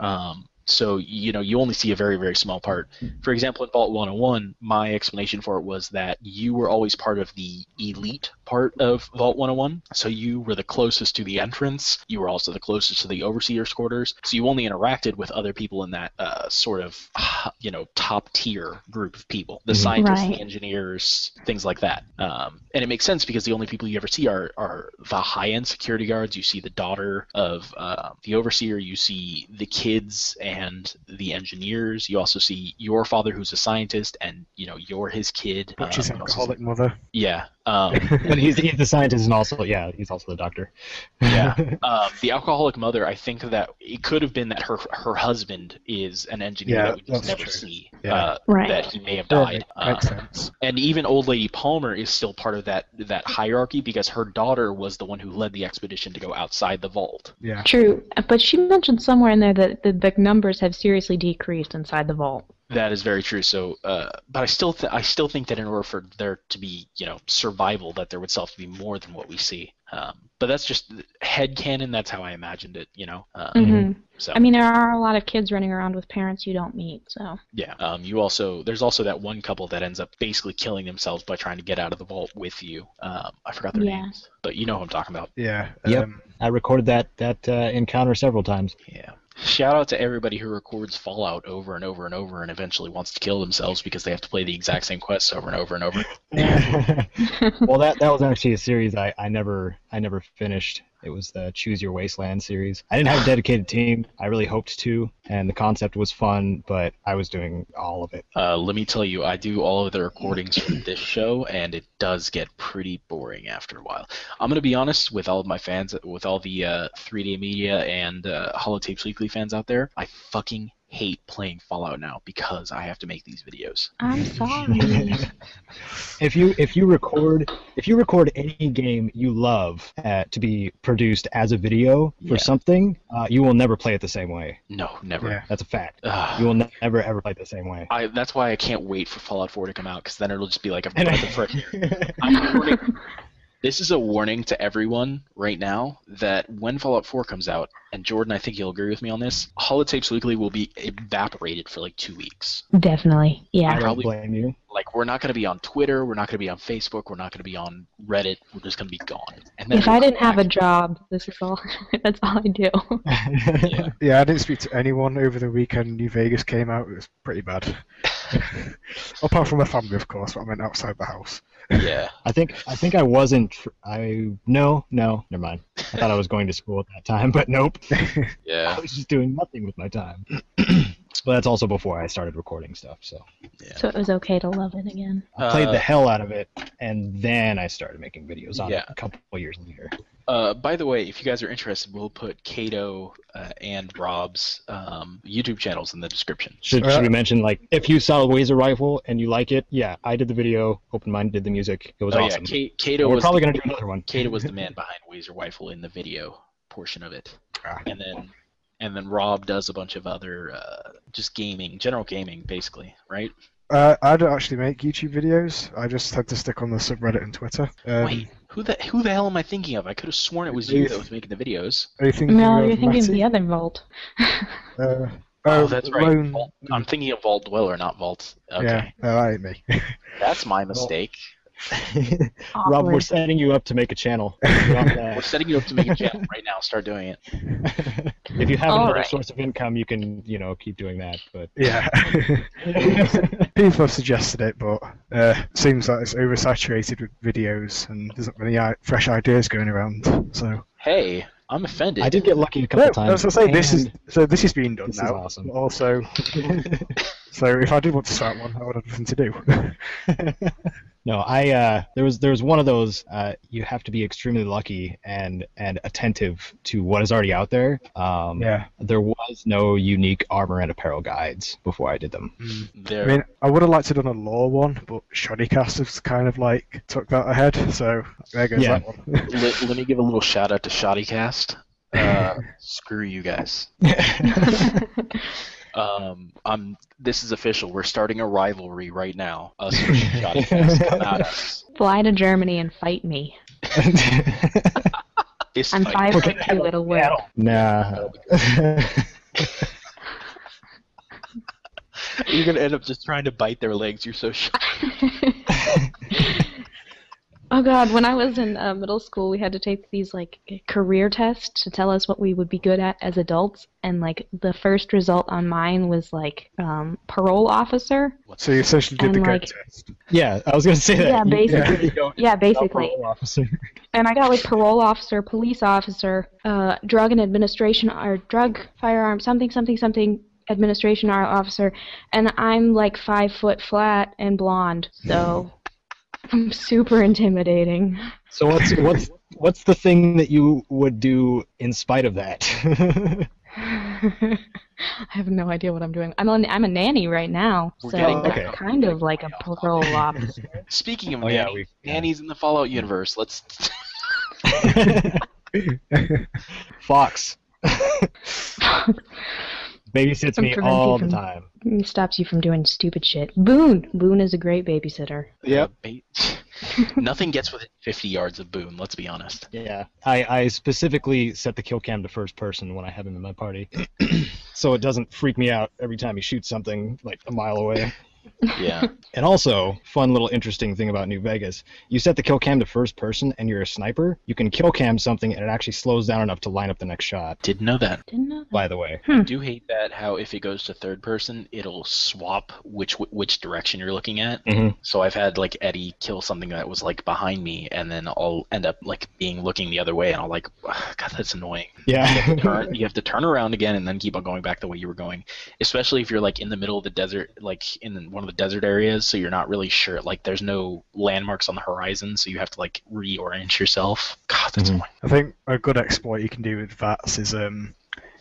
So, you only see a very, very small part. For example, in Vault 101, my explanation for it was that you were always part of the elite part of Vault 101. So you were the closest to the entrance. You were also the closest to the Overseer's quarters. So you only interacted with other people in that sort of, top tier group of people. The scientists, Right. the engineers, things like that. And it makes sense because the only people you ever see are the high-end security guards. You see the daughter of the Overseer. You see the kids and the engineers. You also see your father, who's a scientist, and you're his kid. Which is you also alcoholic mother. Yeah. but he's the scientist, and also he's also the doctor. Yeah. The alcoholic mother, I think that it could have been that her husband is an engineer that we just that's never true. see. Yeah. Right. That he may have Yeah, died. makes sense. And even Old Lady Palmer is still part of that hierarchy because her daughter was the one who led the expedition to go outside the vault. Yeah. True, but she mentioned somewhere in there that the numbers have seriously decreased inside the vault. That is very true. So, but I still think that in order for there to be survival, that there would still have to be more than what we see. But that's just headcanon. That's how I imagined it. So I mean, there are a lot of kids running around with parents you don't meet. So yeah. There's also that one couple that ends up basically killing themselves by trying to get out of the vault with you. I forgot their names, but you know who I'm talking about. Yeah. Yep. I recorded that encounter several times. Yeah. Shout out to everybody who records Fallout over and over and over and eventually wants to kill themselves because they have to play the exact same quests over and over and over. Well, that was actually a series I never finished. It was the Choose Your Wasteland series. I didn't have a dedicated team. I really hoped to, and the concept was fun, but I was doing all of it. Let me tell you, I do all of the recordings for this show, and it does get pretty boring after a while. I'm going to be honest with all of my fans, with all the 3D Media and Holotapes Weekly fans out there, I fucking hate playing Fallout now because I have to make these videos. I'm sorry. If you record any game you love to be produced as a video for Yeah. something, you will never play it the same way. No, never. Yeah. That's a fact. Ugh. You will never ever play it the same way. That's why I can't wait for Fallout 4 to come out, because then it'll just be like a breath of fresh air. I'm warning. This is a warning to everyone right now that when Fallout 4 comes out, and Jordan, I think you'll agree with me on this, Holotapes Weekly will be evaporated for like 2 weeks. Definitely. I Yeah. don't Probably- blame you. Like, we're not going to be on Twitter, we're not going to be on Facebook, we're not going to be on Reddit, we're just going to be gone. And then If we'll I come didn't have a back. job, this is all. That's all I do. Yeah. Yeah, I didn't speak to anyone over the weekend. New Vegas came out. It was pretty bad. Apart from my family, of course, but I meant outside the house. Yeah. I think I wasn't. No, never mind. I thought I was going to school at that time, but nope. Yeah. I was just doing nothing with my time. But that's also before I started recording stuff. So So it was okay to love it again. I played the hell out of it, and then I started making videos on Yeah. it a couple of years later. By the way, if you guys are interested, we'll put Kato and Rob's YouTube channels in the description. Should we mention, like, if you saw Laser Rifle and you like it, yeah, I did the video, Open Mind did the music. It was awesome. Yeah, And we're probably going to do another one. Kato was the man behind Wazer Rifle in the video portion of it, Ah. and then Rob does a bunch of other just gaming, general gaming, basically, right? I don't actually make YouTube videos. I just had to stick on the subreddit and Twitter. Wait, who the hell am I thinking of? I could have sworn it was you that was making the videos. Are you thinking No, of you're thinking of Matty? the other vault. Oh, that's right. Lone- I'm thinking of Vault Dweller, not Vault. Okay, Yeah, no, that ain't me. that's my mistake. Rob, we're Awkward. setting you up to make a channel. You're on We're that. setting you up to make a channel right now. Start doing it. If you have All another right. source of income, you can, keep doing that. But Yeah. People have suggested it, but seems like it's oversaturated with videos and there's not many fresh ideas going around. So Hey, I'm offended. I did get lucky a couple no, times. as I say, this and- is being done This is now. awesome. Also, so if I did want to start one, I would have nothing to do. No, there was one of those. You have to be extremely lucky and attentive to what is already out there. Yeah. There was no unique armor and apparel guides before I did them. There. I mean, I would have liked to have done a lore one, but Shoddycast has kind of like took that ahead. So there goes Yeah. that one. let me give a little shout out to Shoddycast. Screw you guys. This is official. We're starting a rivalry right now. Us versus Shoddycast. Come at us. Fly to Germany and fight me. Fist I'm fight. 5'2", it'll work. Nah. You're gonna end up just trying to bite their legs. You're so shy. Oh god, when I was in middle school, we had to take these like career tests to tell us what we would be good at as adults, and like the first result on mine was like parole officer. So you essentially did And, the like- good test. Yeah, I was gonna say that. Yeah, You- basically. you Yeah, basically. parole officer. And I got like parole officer, police officer, drug and administration, or drug, firearm, something administration officer, and I'm like 5 foot flat and blonde, so I'm super intimidating. So what's the thing that you would do in spite of that? I have no idea what I'm doing. I'm a nanny right now, We're so getting that's back. kind of like a parole officer. Speaking of Oh, yeah, nannies in the Fallout universe, let's. Fox babysits I'm me preventing all the from- time. It stops you from doing stupid shit. Boone is a great babysitter. Yep. Nothing gets within 50 yards of Boone. Let's be honest. Yeah, I specifically set the kill cam to first person when I have him in my party, so it doesn't freak me out every time he shoots something like a mile away. Yeah. And also, fun little interesting thing about New Vegas, you set the kill cam to first person and you're a sniper, you can kill cam something and it actually slows down enough to line up the next shot, Didn't know that. Didn't know that. by the way. I do hate that how if it goes to third person, it'll swap which direction you're looking at. Mhm. So I've had like Eddie kill something that was like behind me, and then I'll end up like looking the other way, and I'll like, God, that's annoying. Yeah. You have to turn around again and then keep on going back the way you were going, especially if you're like in the middle of the desert, like in one of the desert areas, so you're not really sure, like there's no landmarks on the horizon, so you have to like reorient yourself. God, that's Mhm. annoying. I think a good exploit you can do with VATS is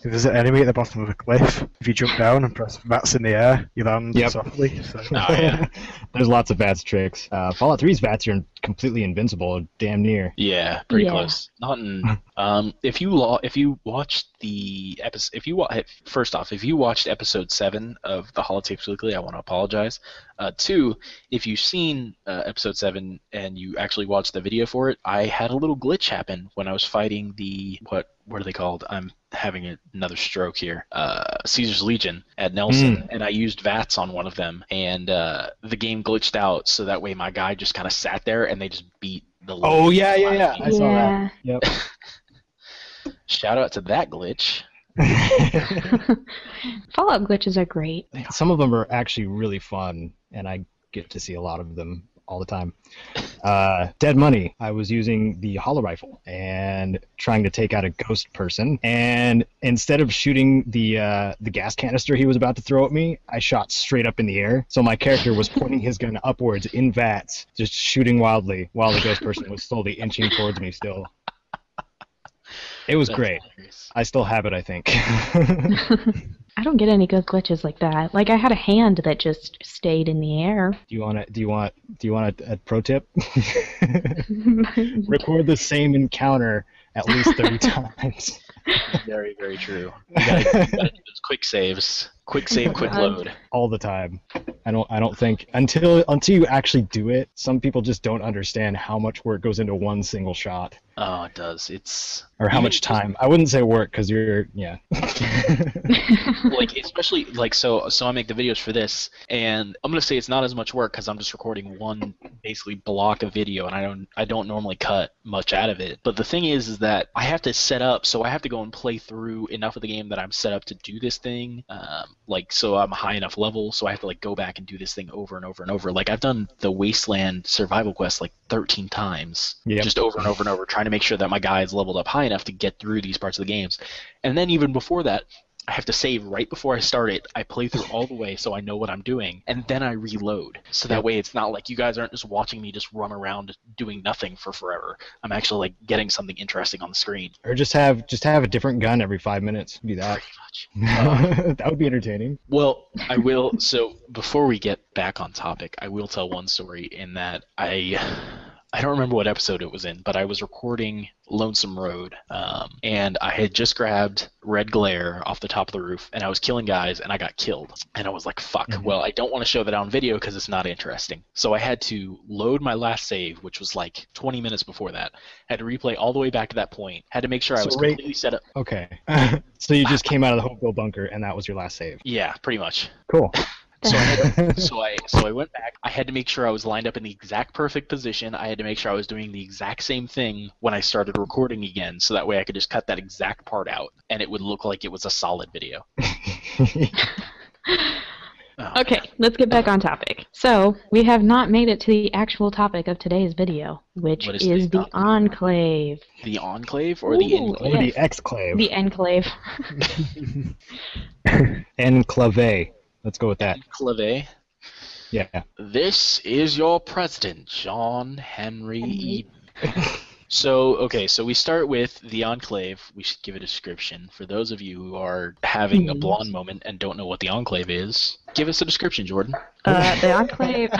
If there's an enemy at the bottom of a cliff, if you jump down and press VATS in the air, you land Yep. softly. So. Oh, yeah. There's lots of VATS tricks. Fallout 3's VATS are completely invincible, damn near. Yeah, pretty Yeah. close. Not in. If you watched the episode, first off, if you watched episode 7 of the Holotapes Weekly, I want to apologize. 2, if you've seen episode 7 and you actually watched the video for it, I had a little glitch happen when I was fighting the what are they called? I'm having another stroke here. Caesar's Legion at Nelson, and I used VATS on one of them, and the game glitched out, so that way my guy just kind of sat there and they just beat the. Oh yeah. I saw Yeah. that. Yep. Shout out to that glitch. Fallout glitches are great. Some of them are actually really fun, and I get to see a lot of them all the time. Dead Money, I was using the holo rifle and trying to take out a ghost person, and instead of shooting the gas canister he was about to throw at me, I shot straight up in the air. So my character was pointing his gun upwards in VATS, just shooting wildly, while the ghost person was slowly inching towards me still. It was great. Hilarious. I still have it, I think. I don't get any good glitches like that. Like I had a hand that just stayed in the air. Do you want a pro tip? Record the same encounter at least 30 times. Very, very true. You gotta do those quick saves. Quick save, quick load. All the time. I don't think until you actually do it, some people just don't understand how much work goes into one single shot. Oh, it does. It's Or how much time. I wouldn't say work because you're like, especially like so I make the videos for this, and I'm gonna say it's not as much work because I'm just recording one basically block of video, and I don't normally cut much out of it. But the thing is that I have to set up, so I have to go and play through enough of the game that I'm set up to do this thing. Like, so I'm a high enough level, so I have to like go back and do this thing over and over and over. Like I've done the Wasteland survival quest like 13 times, just over and over and over, trying to make sure that my guy is leveled up high enough to get through these parts of the games. And then even before that, I have to save right before I start it. I play through all the way so I know what I'm doing, and then I reload. So that way it's not like you guys aren't just watching me just run around doing nothing for forever. I'm actually like getting something interesting on the screen. Or just have a different gun every 5 minutes. Do that. Pretty much. That would be entertaining. Well, I will. So before we get back on topic, I will tell one story in that I don't remember what episode it was in, but I was recording Lonesome Road, and I had just grabbed red glare off the top of the roof, and I was killing guys, and I got killed. And I was like, fuck, well, I don't want to show that on video because it's not interesting. So I had to load my last save, which was like 20 minutes before that. Had to replay all the way back to that point. Had to make sure I was completely set up. Okay. So you just came out of the Hopeville bunker, and that was your last save. Yeah, pretty much. Cool. So I went back. I had to make sure I was lined up in the exact perfect position. I had to make sure I was doing the exact same thing when I started recording again, so that way I could just cut that exact part out, and it would look like it was a solid video. Okay, let's get back on topic. So, we have not made it to the actual topic of today's video, which What is is the the Enclave. The Enclave or the Ooh, Enclave? Or yes. the Exclave. The Enclave. Enclave. Let's go with that. Enclave. Yeah. This is your president, John Henry Eden. So we start with the Enclave. We should give a description. For those of you who are having a blonde moment and don't know what the Enclave is, give us a description, Jordan. The Enclave...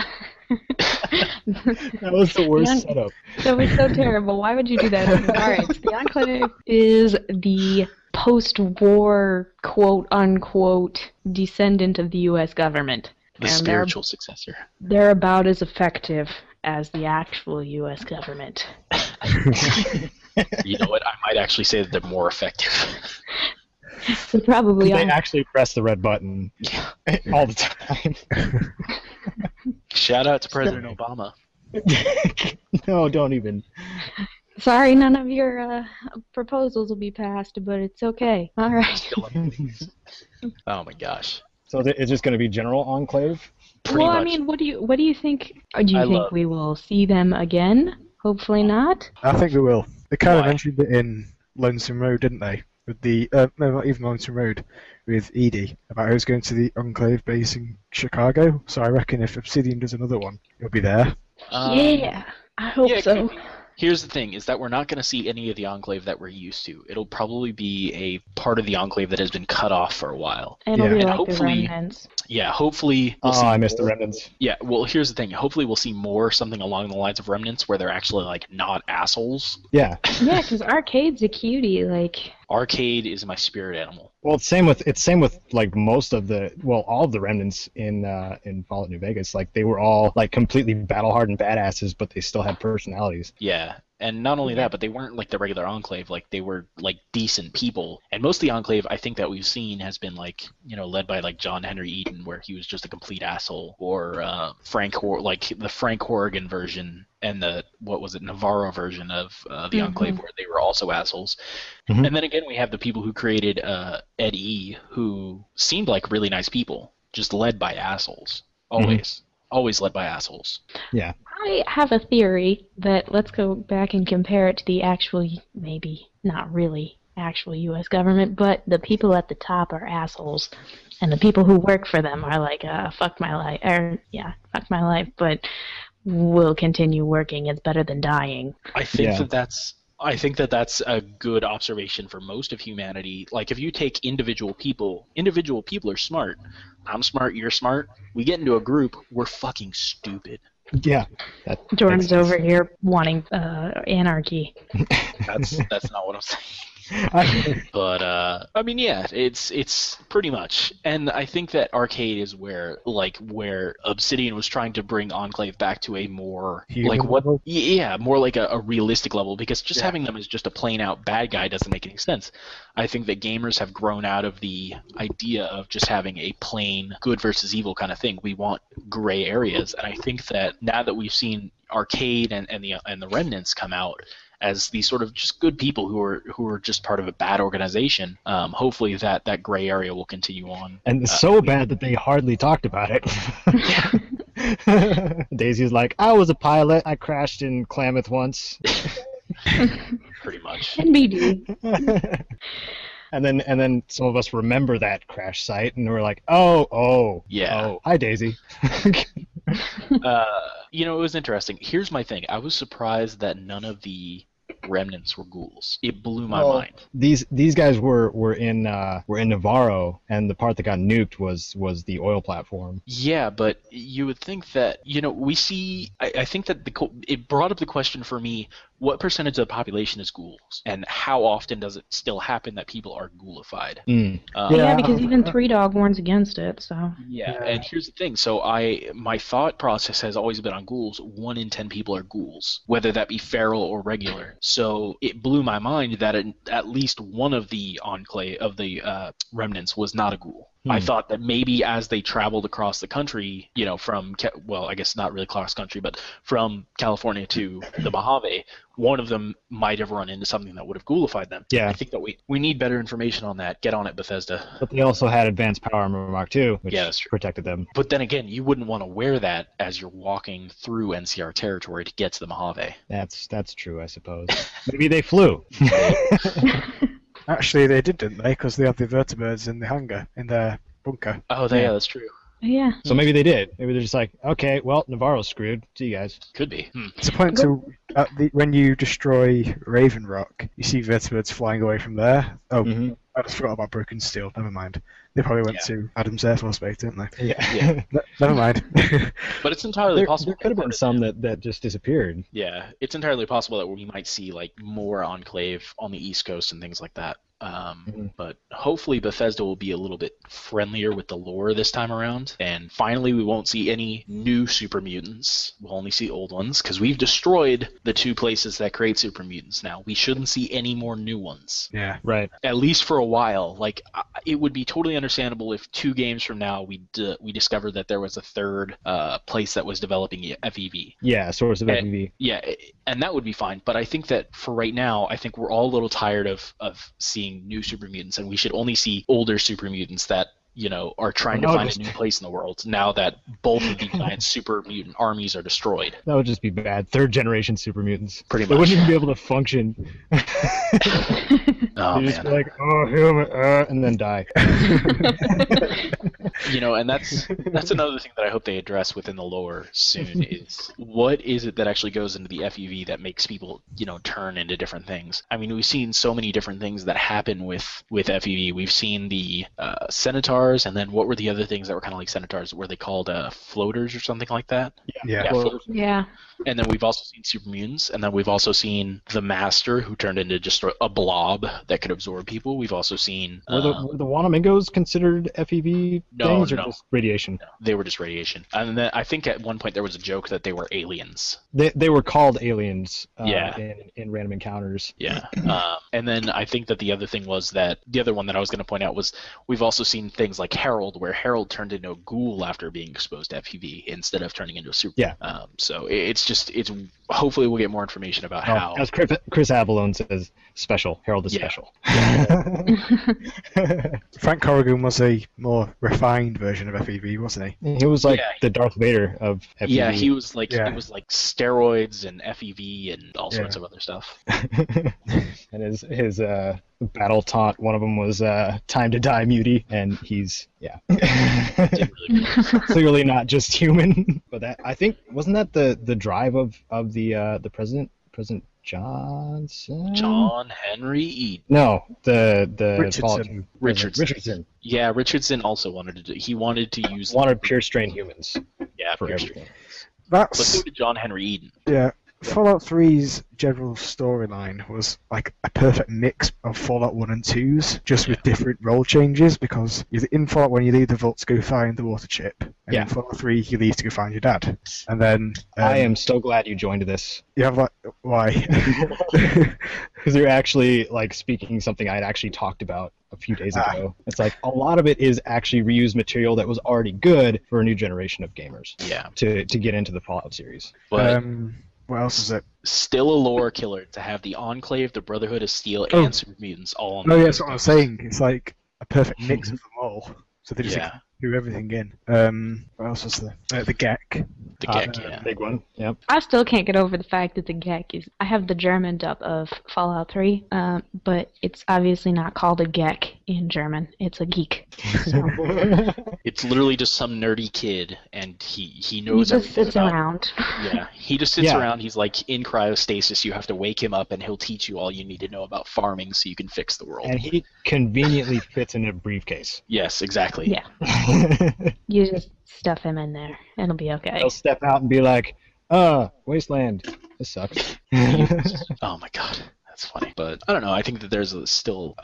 That was the worst setup. That was so terrible. Why would you do that? Alright, the Enclave is the post-war, quote-unquote, descendant of the U.S. government. The And spiritual successor. They're about as effective as the actual U.S. government. You know what? I might actually say that they're more effective. They probably They are. actually press the red button all the time. Shout out to President Obama. No, don't even. Sorry, none of your proposals will be passed, but it's okay. All right. Oh my gosh. So is this going to be General Enclave? Pretty Well, much. I mean, what do you think? Do you I think love- we will see them again? Hopefully not. I think we will. They kind of Why? mentioned it in Lonesome Road, didn't they? With the no, not even Lonesome Road, with Edie about who's going to the Enclave base in Chicago. So I reckon if Obsidian does another one, it'll be there. Yeah, I hope yeah, it so. could be. Here's the thing, is that we're not going to see any of the Enclave that we're used to. It'll probably be a part of the Enclave that has been cut off for a while. It'll Yeah. be And like the hopefully- remnants. Yeah, hopefully we'll Oh, see I missed the more- remnants. Yeah, well, here's the thing. Hopefully we'll see more something along the lines of Remnants where they're actually, like, not assholes. Yeah. Yeah, because Arcade's a cutie. Like, Arcade is my spirit animal. Well, it's same with like most of all of the remnants in Fallout New Vegas. Like they were all like completely battle hardened badasses, but they still had personalities. Yeah, and not only that, but they weren't like the regular Enclave. Like, they were, like, decent people. And most of the Enclave, I think, that we've seen has been, like, led by, like, John Henry Eaton, where he was just a complete asshole. Or like, the Frank Horrigan version and the, Navarro version of the Enclave, where they were also assholes. Mhm. And then again, we have the people who created Ed E, who seemed like really nice people, just led by assholes. Always. Always led by assholes. Yeah. I have a theory that let's go back and compare it to the actual, maybe not really actual U.S. government, but the people at the top are assholes, and the people who work for them are like, fuck my life, fuck my life, but we'll continue working. It's better than dying. I think Yeah. that's a good observation for most of humanity. Like, if you take individual people are smart. I'm smart, you're smart. We get into a group, we're fucking stupid. Yeah. That Jordan's makes sense. over here wanting anarchy. That's not what I'm saying. But I mean, yeah, it's pretty much. And I think that Arcade is where Obsidian was trying to bring Enclave back to a more Human like what level? yeah, more like a realistic level, because just having them as just a plain out bad guy doesn't make any sense. I think that gamers have grown out of the idea of just having a plain good versus evil kind of thing. We want gray areas, and I think that now that we've seen Arcade and the Remnants come out as these sort of just good people who are just part of a bad organization, hopefully that gray area will continue on. And it's so bad that they hardly talked about it. Daisy's like, I was a pilot. I crashed in Klamath once. Pretty much. NBD. And then some of us remember that crash site, and we're like, oh, hi Daisy. It was interesting. Here's my thing. I was surprised that none of the remnants were ghouls. It blew my mind. These guys were in Navarro, and the part that got nuked was the oil platform. Yeah, but you would think that, we see. I think that it brought up the question for me: what percentage of the population is ghouls, and how often does it still happen that people are ghoulified? Yeah, because even Three Dog warns against it. So. Yeah, and here's the thing. So my thought process has always been on ghouls. 1 in 10 people are ghouls, whether that be feral or regular. So it blew my mind that at least one of the Enclave of the remnants was not a ghoul. I thought that maybe as they traveled across the country, I guess not really cross country, but from California to the Mojave, one of them might have run into something that would have ghoulified them. Yeah. I think that we need better information on that. Get on it, Bethesda. But they also had advanced power armor Mark II, which that's true. protected them. But then again, you wouldn't want to wear that as you're walking through NCR territory to get to the Mojave. That's true, I suppose. Maybe they flew. Actually, they didn't they? Because they had the vertibirds in the hangar, in their bunker. Oh, yeah, that's true. Yeah. So maybe they did. Maybe they're just like, okay, well, Navarro's screwed. See you guys. Could be. To point to when you destroy Raven Rock, you see vertibirds flying away from there. Oh, I just forgot about Broken Steel. Never mind. They probably went to Adams Air Force Base, didn't they? Yeah. Never mind. But it's entirely possible. There could have been some that just disappeared. Yeah, it's entirely possible that we might see like more Enclave on the East Coast and things like that. But hopefully Bethesda will be a little bit friendlier with the lore this time around, and finally we won't see any new super mutants. We'll only see old ones, because we've destroyed the 2 places that create super mutants now. We shouldn't see any more new ones. Yeah. Right. At least for a while. Like, it would be totally understandable if 2 games from now we discovered that there was a third place that was developing FEV. Yeah, source of FEV. Yeah, and that would be fine. But I think that for right now, I think we're all a little tired of seeing new super mutants, and we should only see older super mutants that are trying to find a new place in the world now that both of the giant super mutant armies are destroyed. That would just be bad. 3rd generation super mutants. Pretty They much. wouldn't even be able to function. Oh, They just man. be like, oh, human, and then die. And that's another thing that I hope they address within the lore soon is what is it that actually goes into the FEV that makes people, turn into different things. I mean, we've seen so many different things that happen with FEV. We've seen the centaurs, and then what were the other things that were kind of like centaurs? Were they called floaters or something like that? Yeah. Floaters. Yeah. And then we've also seen super mutants, and then we've also seen the master who turned into just a blob that could absorb people. We've also seen Were the Wanamingos considered FEV things or just radiation? No, they were just radiation. And then I think at one point there was a joke that they were aliens. They were called aliens in Random Encounters. Yeah. And then I think that the other thing was that the other one that I was going to point out was we've also seen things like Harold, where Harold turned into a ghoul after being exposed to FEV instead of turning into a super. Yeah. So it's hopefully we'll get more information about how. As Chris Avalone says, special. Harold is special. Frank Corrigan was a more refined version of FEV, wasn't he? He was like the Darth Vader of FEV. Yeah, he was like it was like steroids and FEV and all sorts of other stuff. And his battle taunt, one of them was time to die mutie, and he's clearly not just human. But that, I think, wasn't that the drive of the president Johnson? John Henry Eden. No, the Richardson. Yeah, Richardson also wanted to use pure strain humans. Yeah, for pure everything. strain. But so did John Henry Eden. Yeah. Fallout 3's general storyline was like a perfect mix of Fallout 1 and 2's, just with different role changes, because in Fallout 1 you leave the vault to go find the water chip, and in Fallout 3 you leave to go find your dad. And then... I am so glad you joined this. You have like... Why? Because you're actually like speaking something I had actually talked about a few days ago. It's like a lot of it is actually reused material that was already good for a new generation of gamers. Yeah. To get into the Fallout series. But... what else is it? Still a lore killer to have the Enclave, the Brotherhood of Steel, and Super Mutants all on the that's what I'm saying. It's like a perfect mix of them all. So they just threw everything in. What else was there? The Gek. The Gek, big one. Yep. I still can't get over the fact that the Gek is... I have the German dub of Fallout 3, but it's obviously not called a Gek in German. It's a geek. So. It's literally just some nerdy kid, and he knows everything. He just sits about around. Yeah, he just sits around. He's like in cryostasis. You have to wake him up, and he'll teach you all you need to know about farming so you can fix the world. And he conveniently fits in a briefcase. Yes, exactly. Yeah. You just stuff him in there. It'll be okay. He'll step out and be like, Wasteland. This sucks. Oh my god. That's funny. But I don't know. I think that there's still...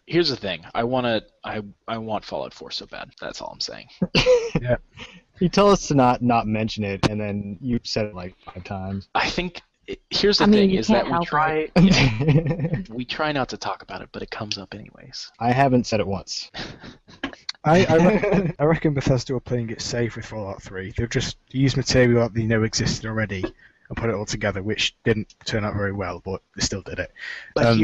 here's the thing. I want Fallout 4 so bad. That's all I'm saying. Yeah. You tell us to not mention it, and then you said it like 5 times. I think... Here's the thing, is that we try not to talk about it, but it comes up anyways. I haven't said it once. I reckon Bethesda were playing it safe with Fallout 3. They've just used material that they know existed already and put it all together, which didn't turn out very well, but they still did it. But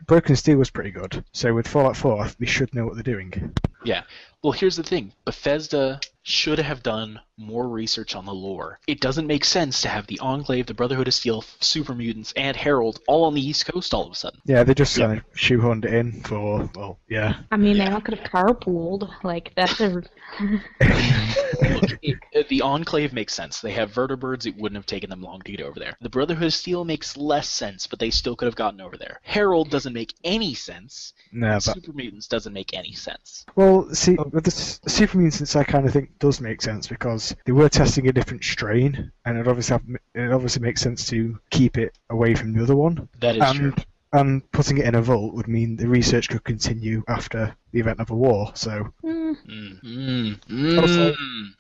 Broken Steel was pretty good, so with Fallout 4, they should know what they're doing. Yeah. Well, here's the thing. Bethesda should have done more research on the lore. It doesn't make sense to have the Enclave, the Brotherhood of Steel, Super Mutants, and Harold all on the East Coast all of a sudden. Yeah, they just kind of shoehorned it in for, I mean, they all could have carpooled. Like, that's a... Look, the Enclave makes sense. They have vertibirds. It wouldn't have taken them long to get over there. The Brotherhood of Steel makes less sense, but they still could have gotten over there. Harold doesn't make any sense. No, but... Super Mutants doesn't make any sense. Well, see, with the Super Mutants, I kind of think does make sense because they were testing a different strain, and it obviously makes sense to keep it away from the other one. That is true. And putting it in a vault would mean the research could continue after the event of a war. So,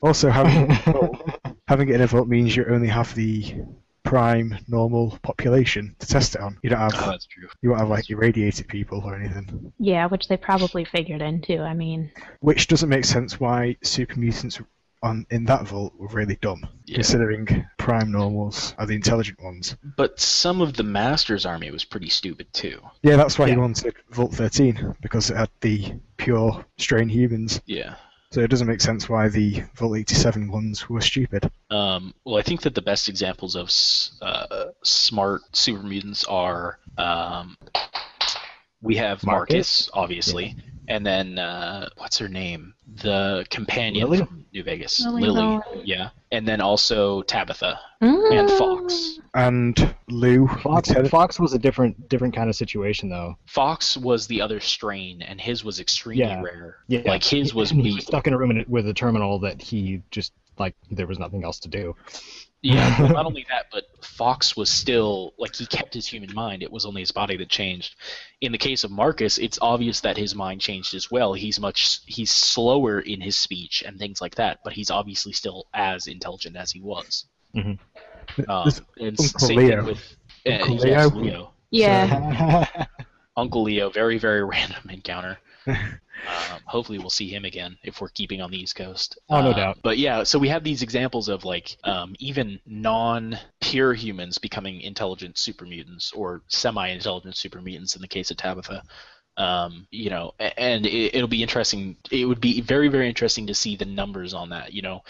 also having it in a vault means you only have the prime normal population to test it on. You don't have. Oh, that's true. You won't have like irradiated people or anything. Yeah, which they probably figured into. I mean, which doesn't make sense why super mutants in that vault were really dumb, considering prime normals are the intelligent ones. But some of the Master's army was pretty stupid too. Yeah, that's why he wanted Vault 13, because it had the pure strain humans. Yeah. So it doesn't make sense why the Vault 87 ones were stupid. Well, I think that the best examples of smart super mutants are we have Marcus, obviously, And then what's her name? The companion Lily? from New Vegas, Lily Lily. Rowland. Yeah. And then also Tabitha Mm. and Fox. And Lou. Fox was a different kind of situation though. Fox was the other strain, and his was extremely Yeah. rare. Yeah, Like his was he weak. was stuck in a room with a terminal that he just like there was nothing else to do. Yeah, well, not only that, but Fox was still, like, he kept his human mind. It was only his body that changed. In the case of Marcus, it's obvious that his mind changed as well. He's slower in his speech and things like that, but he's obviously still as intelligent as he was. Mhm. And Uncle same Leo. thing with Uncle yes, Leo. Leo. Yeah. Uncle Leo, very, very random encounter. Hopefully we'll see him again if we're keeping on the East Coast. Oh, no doubt. But yeah, so we have these examples of like even non-pure humans becoming intelligent super mutants or semi-intelligent super mutants in the case of Tabitha. You know, and it'll be interesting. It would be very, very interesting to see the numbers on that. You know,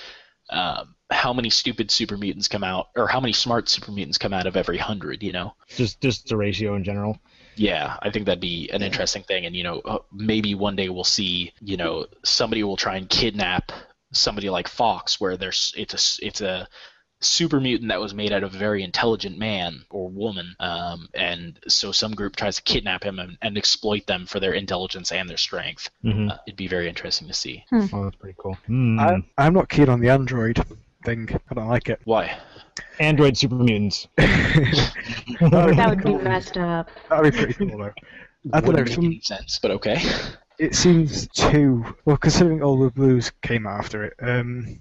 how many stupid super mutants come out, or how many smart super mutants come out of every 100. You know, just the ratio in general. yeah, I think that'd be an interesting thing, and you know, maybe one day we'll see, you know, somebody will try and kidnap somebody like Fox, where it's a super mutant that was made out of a very intelligent man or woman, and so some group tries to kidnap him and exploit them for their intelligence and their strength. Mm-hmm. It'd be very interesting to see. Oh, that's pretty cool. I'm not keen on the android thing. I don't like it. Why? Android super mutants. That would be messed up. That'd be pretty cool though. I don't know. Wouldn't make any sense, but okay. It seems too well, considering all the blues came after it. I don't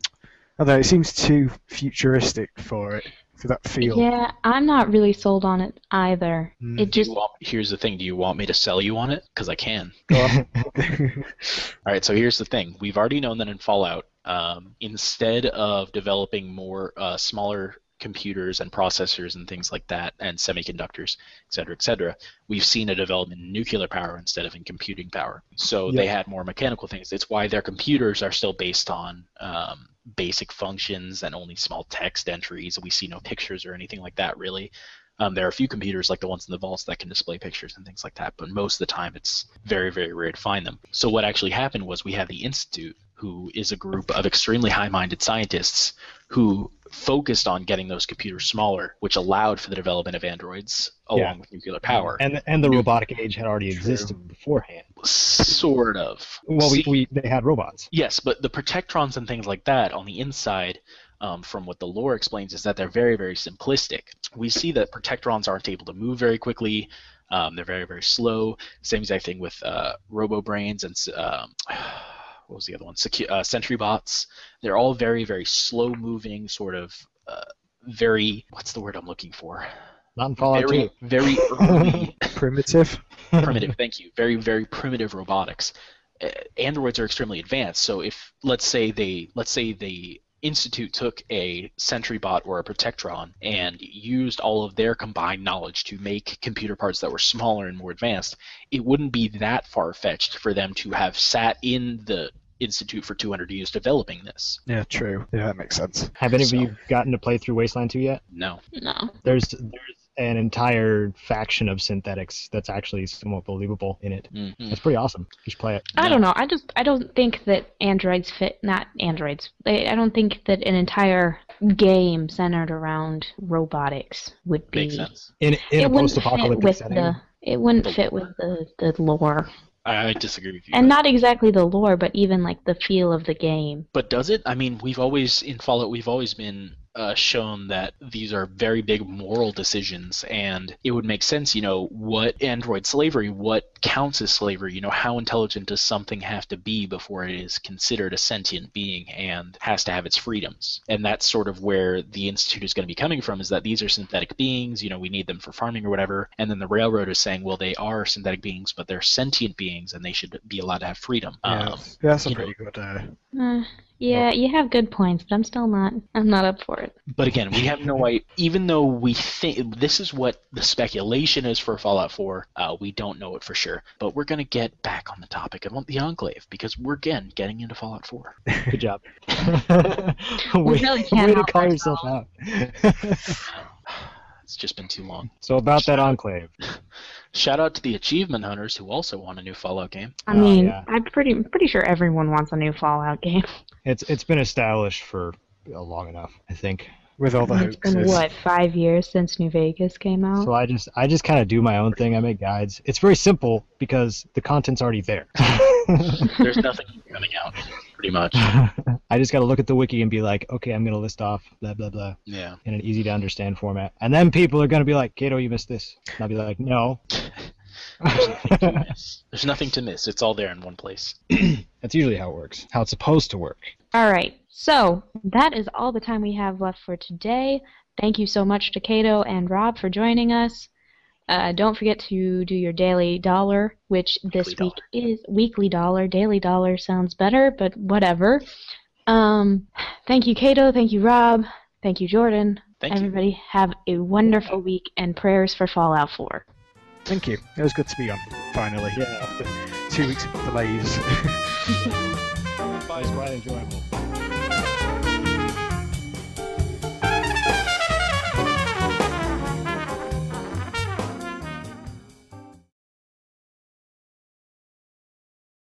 know. It seems too futuristic for it, for that feel. Yeah, I'm not really sold on it either. Mm. It just Here's the thing. Do you want me to sell you on it? Because I can. Go on. All right, so here's the thing. We've already known that in Fallout, instead of developing more smaller computers and processors and things like that, and semiconductors, et cetera, we've seen a development in nuclear power instead of in computing power. So they had more mechanical things. It's why their computers are still based on basic functions and only small text entries. We see no pictures or anything like that, really. There are a few computers like the ones in the vaults that can display pictures and things like that, but most of the time it's very, very rare to find them. So what actually happened was we had the Institute, who is a group of extremely high-minded scientists who focused on getting those computers smaller, which allowed for the development of androids along with nuclear power. And the robotic age had already existed beforehand. Sort of. Well, See, they had robots. yes, but the protectrons and things like that on the inside, from what the lore explains, is that they're very, very simplistic. We see that protectrons aren't able to move very quickly. They're very, very slow. Same exact thing with robo-brains and what was the other one? Sentry bots. They're all very, very slow-moving, sort of very. What's the word I'm looking for? Not in Fallout 2. Very early. Primitive. Primitive. Thank you. Very, very primitive robotics. Androids are extremely advanced. So if let's say the Institute took a sentry bot or a protectron and used all of their combined knowledge to make computer parts that were smaller and more advanced, it wouldn't be that far-fetched for them to have sat in the Institute for 200 years developing this. Yeah, true. Yeah, that makes sense. Have any of you gotten to play through Wasteland 2 yet? No. no. There's an entire faction of synthetics that's actually somewhat believable in it. Mm-hmm. It's pretty awesome. You should play it. I don't know. I don't think that androids fit. Not androids. I don't think that an entire game centered around robotics would be. Makes sense. In It a wouldn't fit post-apocalyptic with setting. it wouldn't fit with the lore, I disagree with you. and not exactly the lore, but even like the feel of the game. But does it? I mean, in Fallout, we've always been shown that these are very big moral decisions, and it would make sense, you know, what android slavery, what counts as slavery, you know, how intelligent does something have to be before it is considered a sentient being and has to have its freedoms? And that's sort of where the Institute is going to be coming from, is that these are synthetic beings, you know, we need them for farming or whatever, and then the Railroad is saying, well, they are synthetic beings, but they're sentient beings, and they should be allowed to have freedom. Yeah, that's a you pretty good. Yeah, you have good points, but I'm still not. I'm not up for it. But again, we have no idea. Even though we think this is what the speculation is for Fallout 4, we don't know it for sure. But we're going to get back on the topic of the Enclave, because we're again getting into Fallout 4. Good job. We really can't Way to help call yourself out. It's just been too long. So about that Enclave. Shout out to the achievement hunters who also want a new Fallout game. I mean, yeah. I'm pretty sure everyone wants a new Fallout game. It's been established for long enough, I think. With all the It's been hoaxes. what, 5 years since New Vegas came out? So I just kind of do my own thing. I make guides. It's very simple because the content's already there. There's nothing coming out, pretty much. I just got to look at the wiki and be like, okay, I'm going to list off blah, blah, blah Yeah. in an easy to understand format. And then people are going to be like, Kato, you missed this. And I'll be like, no. There's nothing to miss. It's all there in one place. That's usually how it works, how it's supposed to work. All right, so that is all the time we have left for today. Thank you so much to Kato and Rob for joining us. Don't forget to do your daily dollar, which this week is weekly dollar. Daily dollar sounds better, but whatever. Thank you, Kato. Thank you, Rob. Thank you, Jordan. Thank you. Everybody have a wonderful week and prayers for Fallout 4. Thank you. It was good to be on, finally. Yeah. After 2 weeks of delays. It's quite enjoyable.